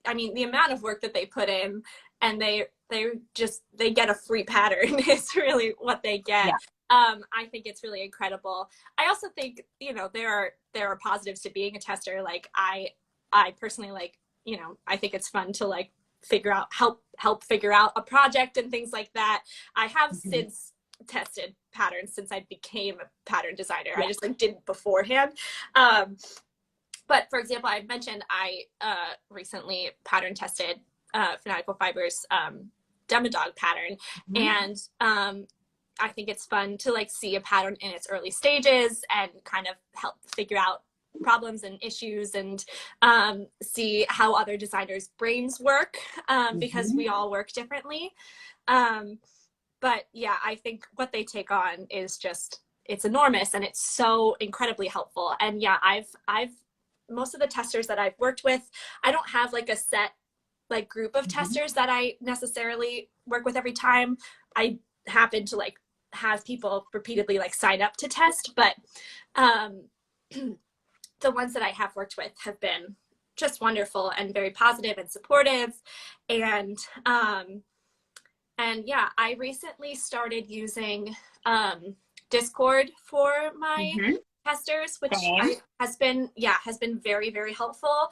I mean, the amount of work that they put in, and they get a free pattern is really what they get. I think it's really incredible. I also think, you know, there are positives to being a tester. Like I personally, like, you know, I think it's fun to like help figure out a project and things like that. I have since tested patterns since I became a pattern designer. I just like didn't beforehand. But for example, I mentioned I recently pattern tested Fanatical Fibers Demodog pattern, and I think it's fun to like see a pattern in its early stages and kind of help figure out problems and issues and see how other designers' brains work, because we all work differently. But yeah, I think what they take on is just, it's enormous, and it's so incredibly helpful. And yeah, I've most of the testers that I've worked with, I don't have like a set like group of testers that I necessarily work with every time. I happen to like have people repeatedly like sign up to test, but the ones that I have worked with have been just wonderful and very positive and supportive. And yeah, I recently started using Discord for my testers, which has been very, very helpful,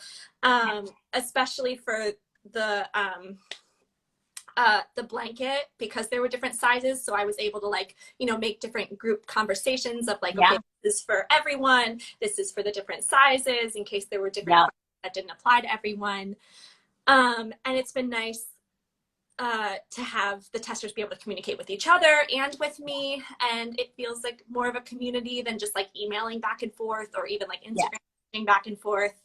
especially for the blanket, because there were different sizes. So I was able to like, you know, make different group conversations of like, okay, this is for everyone. This is for the different sizes in case there were different that didn't apply to everyone. And it's been nice to have the testers be able to communicate with each other and with me. And it feels like more of a community than just like emailing back and forth or even like Instagram back and forth.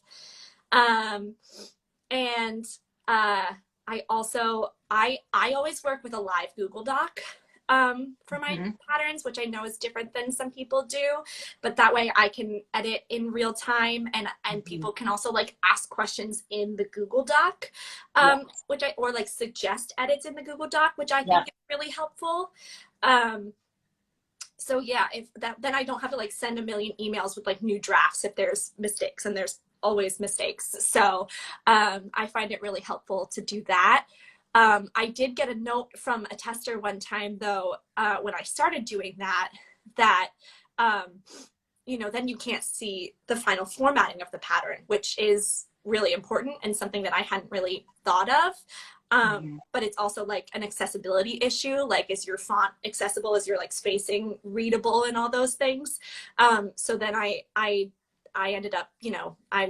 And I also, I always work with a live Google Doc for my patterns, which I know is different than some people do, but that way I can edit in real time, and people can also like ask questions in the Google Doc, which or like suggest edits in the Google Doc, which I think is really helpful. So yeah, then I don't have to like send a million emails with like new drafts if there's mistakes, and there's always mistakes. So I find it really helpful to do that. I did get a note from a tester one time though, when I started doing that, you know, then you can't see the final formatting of the pattern, which is really important and something that I hadn't really thought of. But it's also like an accessibility issue. Like, is your font accessible? Is your like spacing readable and all those things? So then I ended up, you know, I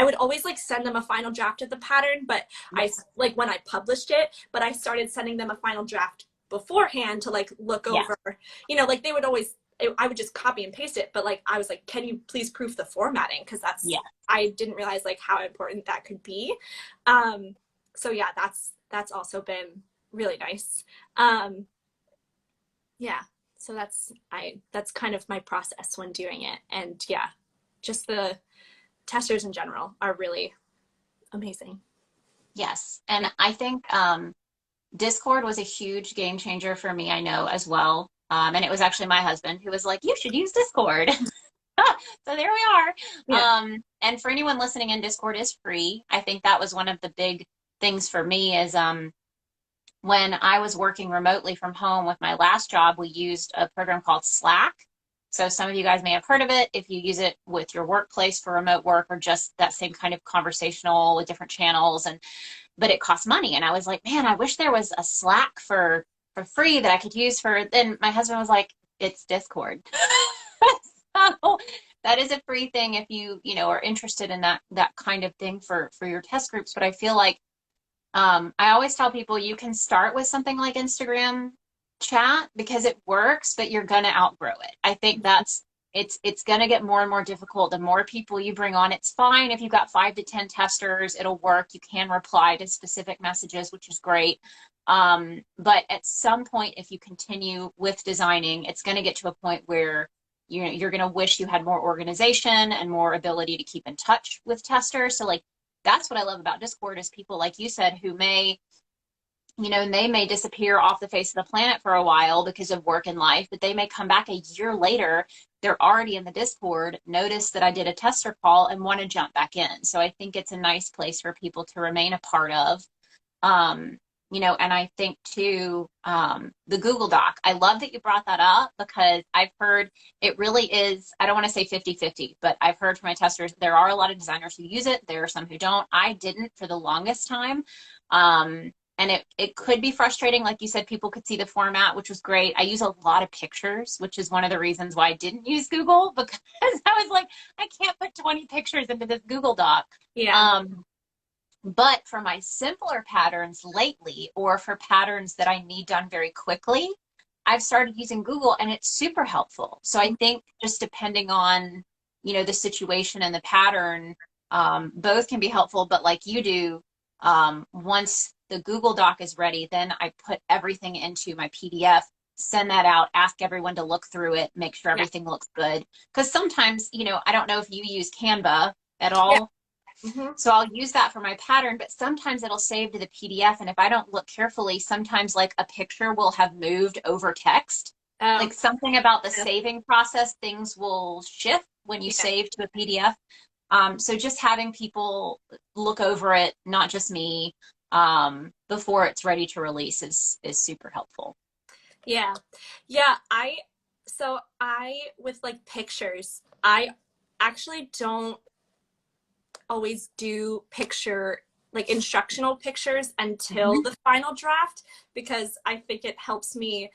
would always like send them a final draft of the pattern, but I like when I published it, but I started sending them a final draft beforehand to like look over, you know, like they would always, I would just copy and paste it, but like I was like, can you please proof the formatting? Because that's, I didn't realize like how important that could be. So yeah, that's also been really nice. Yeah, so that's kind of my process when doing it. And yeah, just the testers in general are really amazing. Yes. And I think Discord was a huge game changer for me, I know, as well. And it was actually my husband who was like, you should use Discord. So there we are. Yeah. And for anyone listening in, Discord is free. I think that was one of the big things for me is when I was working remotely from home with my last job, we used a program called Slack. So some of you guys may have heard of it if you use it with your workplace for remote work or just that same kind of conversational with different channels. But it costs money. And I was like, man, I wish there was a Slack for free that I could use for, then my husband was like, it's Discord. So that is a free thing if you know, are interested in that kind of thing for your test groups. But I feel like I always tell people you can start with something like Instagram chat because it works, but you're going to outgrow it. I think it's going to get more and more difficult. The more people you bring on, it's fine. If you've got 5 to 10 testers, it'll work. You can reply to specific messages, which is great. But at some point, if you continue with designing, it's going to get to a point where you're going to wish you had more organization and more ability to keep in touch with testers. So like, that's what I love about Discord is people, like you said, who may, you know, and they may disappear off the face of the planet for a while because of work and life, but they may come back a year later. They're already in the Discord, notice that I did a tester call and want to jump back in. So I think it's a nice place for people to remain a part of. You know, and I think too, the Google Doc, I love that you brought that up because I've heard it really is, I don't want to say 50-50, but I've heard from my testers, there are a lot of designers who use it. There are some who don't. I didn't for the longest time. And it could be frustrating. Like you said, people could see the format, which was great. I use a lot of pictures, which is one of the reasons why I didn't use Google, because I was like, I can't put 20 pictures into this Google Doc. Yeah. But for my simpler patterns lately, or for patterns that I need done very quickly, I've started using Google and it's super helpful. So I think just depending on you know, the situation and the pattern, both can be helpful, but like you do, once the Google Doc is ready, then I put everything into my PDF, send that out, ask everyone to look through it, make sure everything looks good. Because sometimes, you know, I don't know if you use Canva at all. So I'll use that for my pattern, but sometimes it'll save to the PDF. And if I don't look carefully, sometimes like a picture will have moved over text. Like something about the saving process, things will shift when you save to a PDF. So just having people look over it, not just me, before it's ready to release is super helpful. Yeah. With like pictures, I actually don't always do like instructional pictures until the final draft, because I think it helps me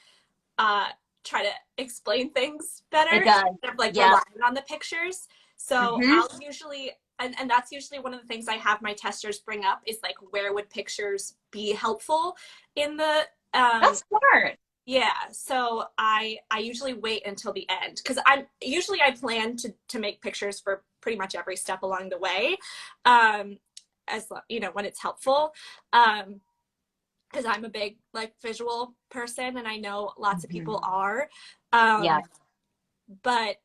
try to explain things better instead of like relying on the pictures. So I'll usually, and that's usually one of the things I have my testers bring up, is like, where would pictures be helpful in the that's smart. Yeah, so I usually wait until the end, because I plan to make pictures for pretty much every step along the way, as you know, when it's helpful, because I'm a big like visual person, and I know lots of people are. But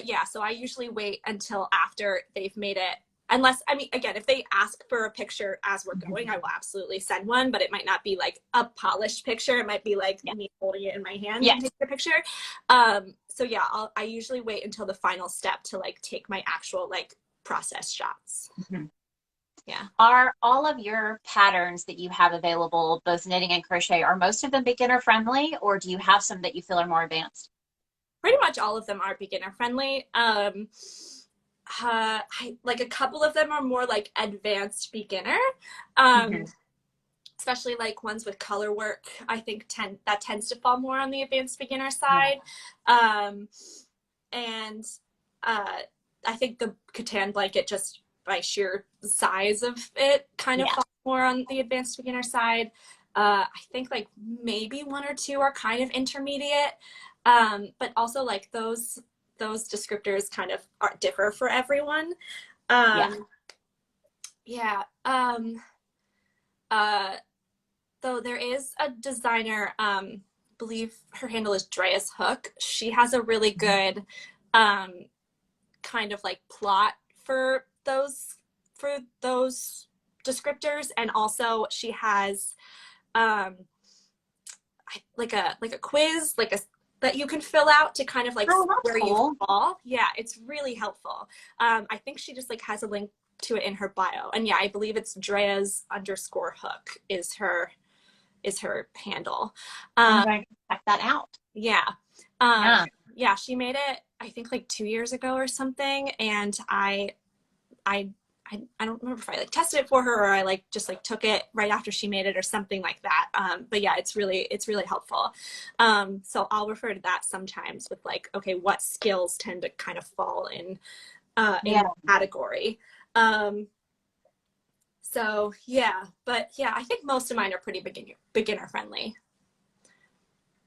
yeah, so I usually wait until after they've made it. Unless, I mean, again, if they ask for a picture as we're going, I will absolutely send one, but it might not be like a polished picture. It might be like me holding it in my hand and taking a picture. So yeah, I usually wait until the final step to like take my actual like process shots. Yeah. Are all of your patterns that you have available, both knitting and crochet, are most of them beginner friendly, or do you have some that you feel are more advanced? Pretty much all of them are beginner friendly. Like a couple of them are more like advanced beginner, especially like ones with color work. I think that tends to fall more on the advanced beginner side. And I think the Catan blanket, just by sheer size of it, kind of falls more on the advanced beginner side. I think like maybe one or two are kind of intermediate, but also like those descriptors kind of differ for everyone. Though there is a designer, believe her handle is Drea's Hook. She has a really good kind of like plot for those descriptors, and also she has like a quiz, that you can fill out to kind of like where you fall. Yeah, it's really helpful. I think she just like has a link to it in her bio, and yeah, I believe it's Drea's_hook is her handle. I'm going to check that out. Yeah, she made it I think like 2 years ago or something, and I don't remember if I like tested it for her, or I like just like took it right after she made it or something like that. But yeah, it's really helpful. So I'll refer to that sometimes with like, okay, what skills tend to kind of fall in that category. So yeah, but yeah, I think most of mine are pretty beginner friendly.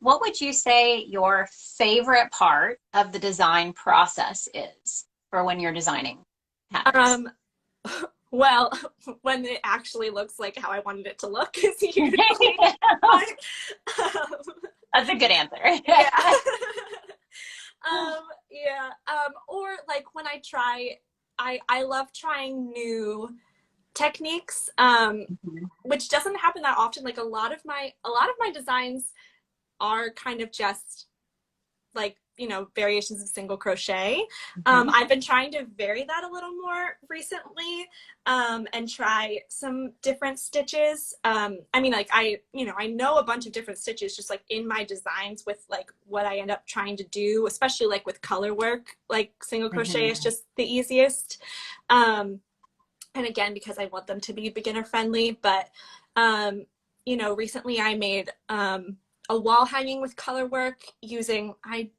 What would you say your favorite part of the design process is for when you're designing patterns? Well, when it actually looks like how I wanted it to look is usually That's a good answer. Or like when I love trying new techniques, which doesn't happen that often. Like a lot of my designs are kind of just like, you know, variations of single crochet. I've been trying to vary that a little more recently, and try some different stitches. I mean, like I know a bunch of different stitches just like in my designs with like what I end up trying to do, especially like with color work, like single crochet is just the easiest. And again, because I want them to be beginner friendly, but you know, recently I made a wall hanging with color work using,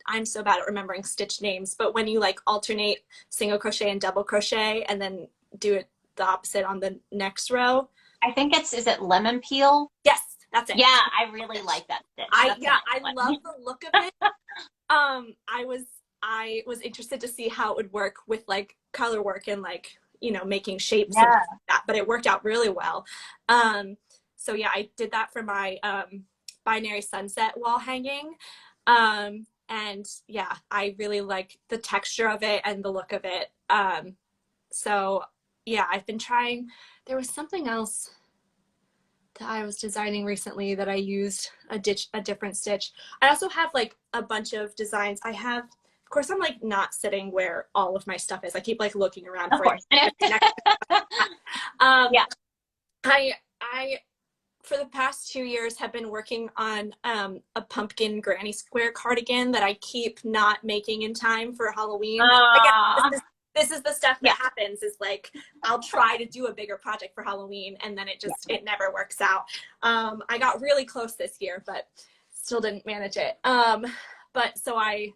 I'm so bad at remembering stitch names, but when you like alternate single crochet and double crochet and then do it the opposite on the next row. I think is it lemon peel? Yes, that's it. Yeah, I really like that stitch. I love the look of it. I was I was interested to see how it would work with like color work and like, you know, making shapes Yeah. and like that, but it worked out really well. So yeah, I did that for my binary sunset wall hanging. And yeah, I really like the texture of it and the look of it. So yeah, I've been trying. There was something else that I was designing recently that I used a different stitch. I also have like a bunch of designs. I have, of course, I'm like not sitting where all of my stuff is. I keep like looking around Of for course. it. Yeah. I for the past 2 years have been working on a pumpkin granny square cardigan that I keep not making in time for Halloween. Again, this is the stuff that happens, is like I'll try to do a bigger project for Halloween and then it never works out. I got really close this year, but still didn't manage it. But so I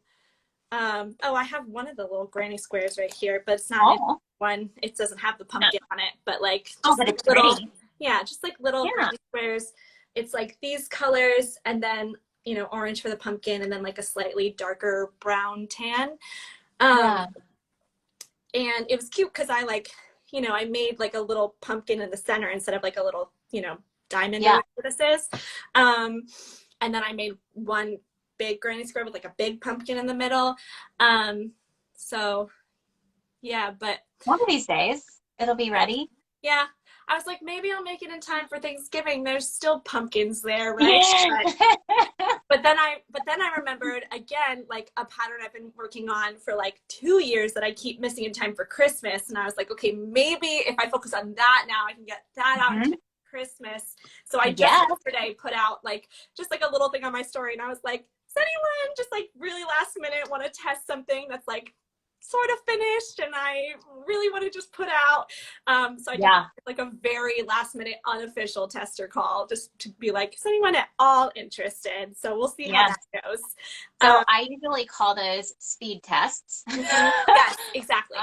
have one of the little granny squares right here, but it's not one. It doesn't have the pumpkin on it, but like just but it's little, pretty. yeah, just like little granny squares. It's like these colors and then, you know, orange for the pumpkin and then like a slightly darker brown tan. And it was cute because I like, you know, I made like a little pumpkin in the center instead of like a little, you know, diamond or whatever this is. And then I made one big granny square with like a big pumpkin in the middle. So yeah, but one of these days it'll be ready. Yeah. I was like, maybe I'll make it in time for Thanksgiving. There's still pumpkins there, right? But then I remembered again, like a pattern I've been working on for like 2 years that I keep missing in time for Christmas. And I was like, okay, maybe if I focus on that now, I can get that out in Christmas. So I just yesterday put out like just like a little thing on my story, and I was like, does anyone just like really last minute want to test something that's like sort of finished and I really want to just put out. So I did like a very last minute unofficial tester call just to be like, is anyone at all interested? So we'll see how that goes. So I usually call those speed tests. Yes, exactly.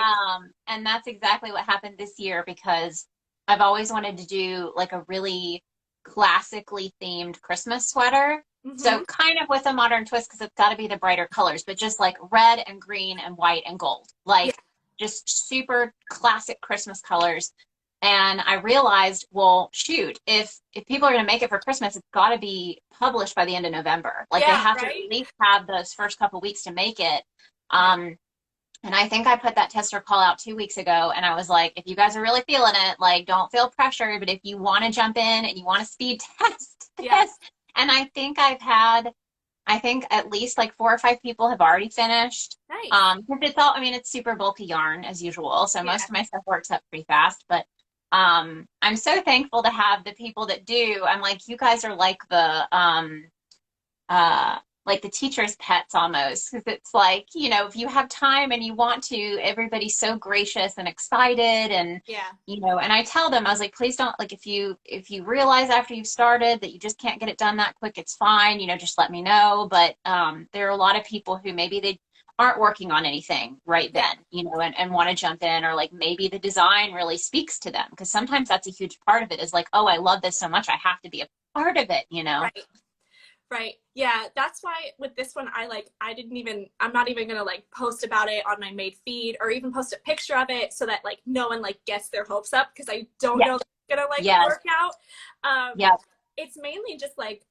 And that's exactly what happened this year, because I've always wanted to do like a really classically themed Christmas sweater. So kind of with a modern twist, because it's got to be the brighter colors, but just like red and green and white and gold, like just super classic Christmas colors. And I realized, well, shoot, if people are going to make it for Christmas, it's got to be published by the end of November. Like they have to at least have those first couple weeks to make it. And I think I put that tester call out 2 weeks ago, and I was like, if you guys are really feeling it, like don't feel pressured, but if you want to jump in and you want to speed test this. And I think at least like 4 or 5 people have already finished. Nice. Because it's all, I mean, it's super bulky yarn as usual. So most of my stuff works up pretty fast, but I'm so thankful to have the people that do. I'm like, you guys are like the teacher's pets almost, because it's like, you know, if you have time and you want to, everybody's so gracious and excited, and you know, and I tell them, I was like, please don't, like, if you realize after you've started that you just can't get it done that quick, it's fine, you know, just let me know. But there are a lot of people who maybe they aren't working on anything right then, you know, and want to jump in, or like maybe the design really speaks to them, because sometimes that's a huge part of it, is like, oh, I love this so much, I have to be a part of it, you know. Right. Yeah. That's why with this one, I'm not even going to like post about it on my maid feed or even post a picture of it, so that like no one like gets their hopes up, because I don't know if it's going to like work out. It's mainly just like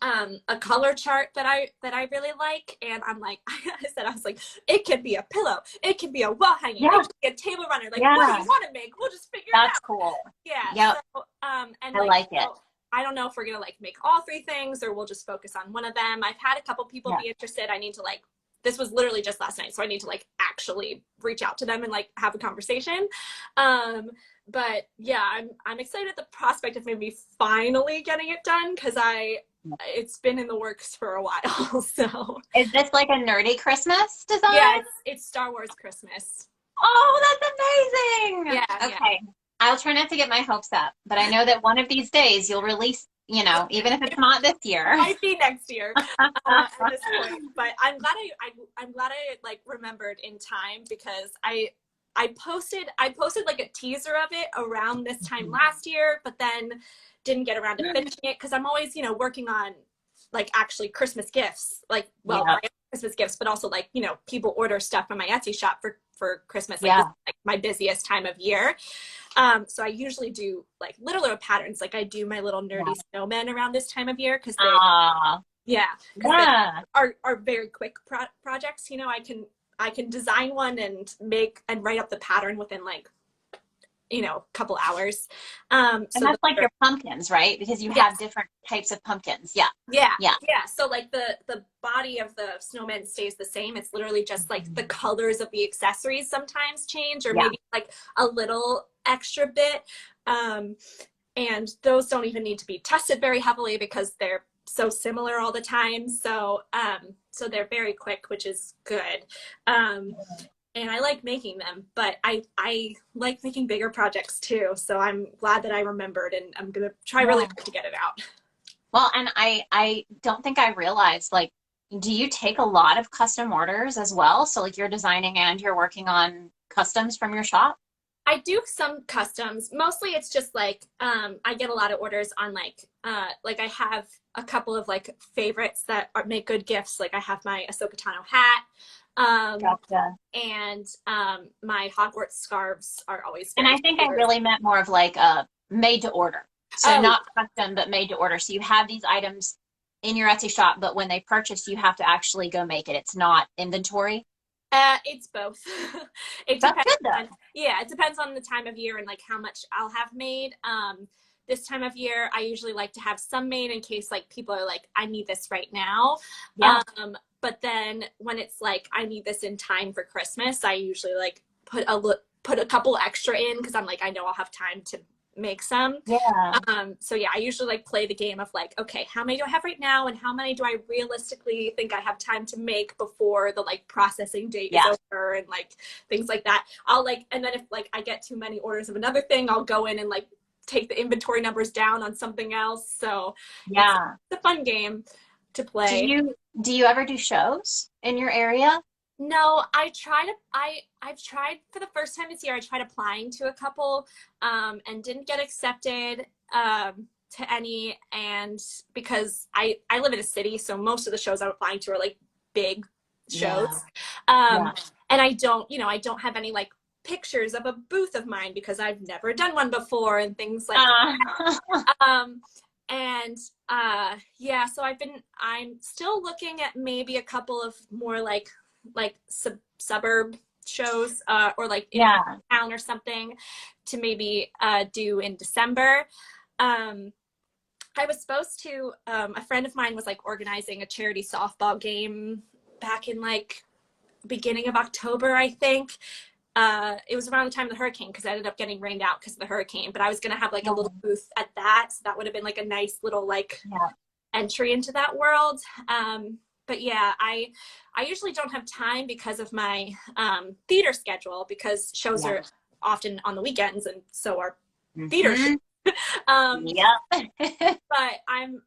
a color chart that I really like. And I'm like, I was like, it could be a pillow. It could be a wall hanging. It could be a table runner. Like, what do you want to make? We'll just figure it out. That's cool. Yeah. So, and I like it. So, I don't know if we're going to like make all 3 things or we'll just focus on one of them. I've had a couple people be interested. I need to like, this was literally just last night, so I need to like actually reach out to them and like have a conversation. But yeah, I'm excited at the prospect of maybe finally getting it done, because it's been in the works for a while. So is this like a nerdy Christmas design? Yeah, it's Star Wars Christmas. Oh, that's amazing. Yeah. Okay. I'll try not to get my hopes up, but I know that one of these days you'll release, you know, even if it's not this year. Might be next year at this point. But I'm glad I like remembered in time, because I posted like a teaser of it around this time last year, but then didn't get around to finishing it, because I'm always, you know, working on like actually Christmas gifts. Like, well, Christmas gifts, but also like, you know, people order stuff from my Etsy shop for Christmas. Like, Yeah. this is like my busiest time of year. So I usually do like little patterns. Like I do my little nerdy snowmen around this time of year because they, Yeah. are very quick projects. You know, I can design one and make and write up the pattern within like, you know, a couple hours. And so that's like your pumpkins, right? Because you have different types of pumpkins. Yeah. Yeah. So like the body of the snowman stays the same. It's literally just like the colors of the accessories sometimes change, or maybe like a little extra bit. And those don't even need to be tested very heavily because they're so similar all the time. So so they're very quick, which is good. And I like making them, but I like making bigger projects too. So I'm glad that I remembered, and I'm going to try really hard to get it out. Well, and I don't think I realized, like, do you take a lot of custom orders as well? So like you're designing and you're working on customs from your shop? I do some customs. Mostly it's just like, I get a lot of orders on like I have a couple of like favorites that make good gifts. Like I have my Ahsoka Tano hat. Gotcha. And my Hogwarts scarves are always And I think I really meant more of like a made to order. So not custom, but made to order. So you have these items in your Etsy shop, but when they purchase, you have to actually go make it. It's not inventory. It's both. It That's depends. good, though. Yeah, it depends on the time of year and like how much I'll have made. This time of year, I usually like to have some made in case like people are like, I need this right now. Yeah. But then when it's like, I need this in time for Christmas, I usually like put a couple extra in because I'm like, I know I'll have time to make some. Yeah. So yeah, I usually like play the game of like, okay, how many do I have right now, and how many do I realistically think I have time to make before the like processing date is over, and like things like that. I'll like, and then if like I get too many orders of another thing, I'll go in and like take the inventory numbers down on something else. So Yeah, it's a fun game to play. Do you ever do shows in your area? No, I've tried for the first time this year, I tried applying to a couple, and didn't get accepted, to any. And because I live in a city, so most of the shows I'm applying to are like big shows. And I don't have any like pictures of a booth of mine because I've never done one before and things like that. So I'm still looking at maybe a couple of more like suburb shows, or like in town or something to maybe do in December. I was supposed to, a friend of mine was like organizing a charity softball game back in like beginning of October, I think. It was around the time of the hurricane because I ended up getting rained out because of the hurricane, but I was going to have like a little booth at that. So that would have been like a nice little like entry into that world. But yeah, I usually don't have time because of my theater schedule, because shows are often on the weekends and so are theater shows. But I'm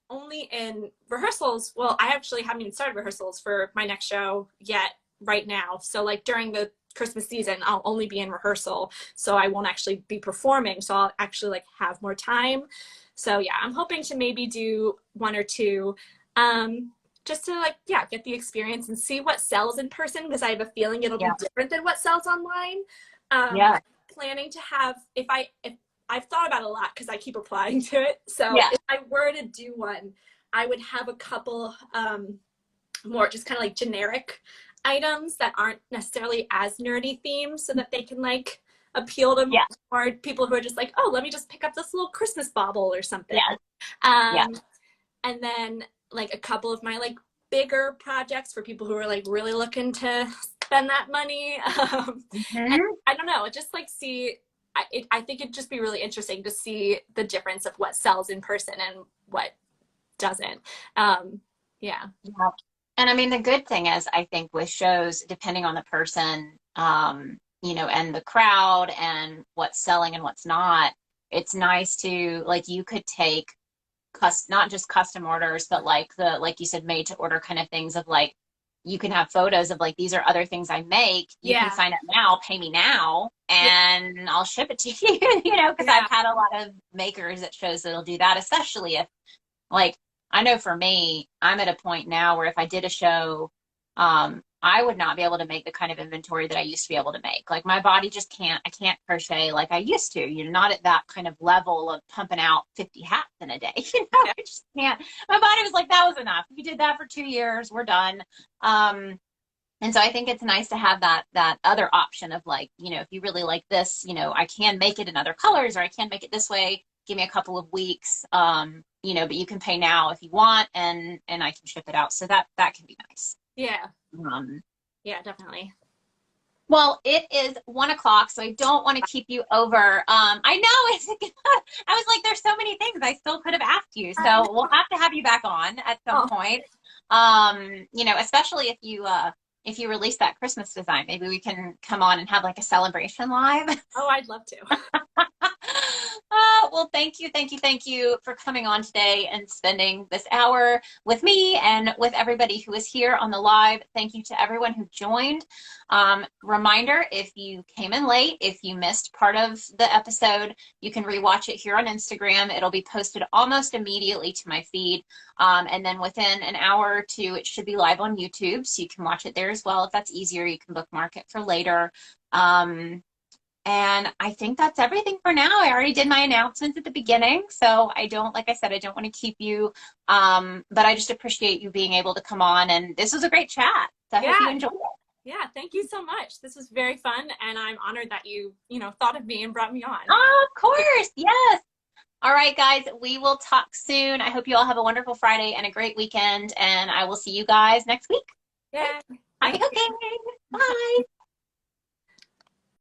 only in rehearsals. Well, I actually haven't even started rehearsals for my next show yet right now. So like during the Christmas season, I'll only be in rehearsal. So I won't actually be performing. So I'll actually like have more time. So yeah, I'm hoping to maybe do one or two, just to like, get the experience and see what sells in person, because I have a feeling it'll be different than what sells online. Planning to have, if I've thought about it a lot because I keep applying to it. So if I were to do one, I would have a couple more just kind of like generic items that aren't necessarily as nerdy themed, so that they can like appeal to more people who are just like, oh, let me just pick up this little Christmas bauble or something. And then like a couple of my like bigger projects for people who are like really looking to spend that money. And I don't know, just like I think it'd just be really interesting to see the difference of what sells in person and what doesn't. And I mean, the good thing is, I think with shows, depending on the person, and the crowd and what's selling and what's not, it's nice to, like, you could take not just custom orders, but like you said, made to order kind of things of like, you can have photos of like, these are other things I make. You can sign up now, pay me now, and I'll ship it to you, because I've had a lot of makers at shows that'll do that, especially if like, I know for me, I'm at a point now where if I did a show, I would not be able to make the kind of inventory that I used to be able to make. Like my body just can't, I can't crochet like I used to. You're not at that kind of level of pumping out 50 hats in a day. You know, I just can't. My body was like, that was enough. You did that for 2 years, we're done. And so I think it's nice to have that other option of like, you know, if you really like this, you know, I can make it in other colors or I can make it this way. Give me a couple of weeks, you know, but you can pay now if you want, and I can ship it out. So that can be nice. Yeah. Um, Yeah, definitely. well, it is 1 o'clock, so I don't want to keep you over. I know it's. I was like, there's so many things I still could have asked you, so we'll have to have you back on at some point. You know, especially if you release that Christmas design, maybe we can come on and have like a celebration live. Oh, I'd love to. Well, thank you for coming on today and spending this hour with me and with everybody who is here on the live. Thank you to everyone who joined. Reminder, if you came in late, if you missed part of the episode, you can rewatch it here on Instagram. It'll be posted almost immediately to my feed. And then within an hour or two, it should be live on YouTube. So you can watch it there as well. If that's easier, you can bookmark it for later. And I think that's everything for now. I already did my announcements at the beginning, so I don't, like I said, I don't want to keep you, but I just appreciate you being able to come on, and this was a great chat. So I hope you enjoyed it. Yeah, thank you so much. This was very fun, and I'm honored that you thought of me and brought me on. Oh, of course, yes. All right, guys, we will talk soon. I hope you all have a wonderful Friday and a great weekend, and I will see you guys next week. Yeah. Happy cooking.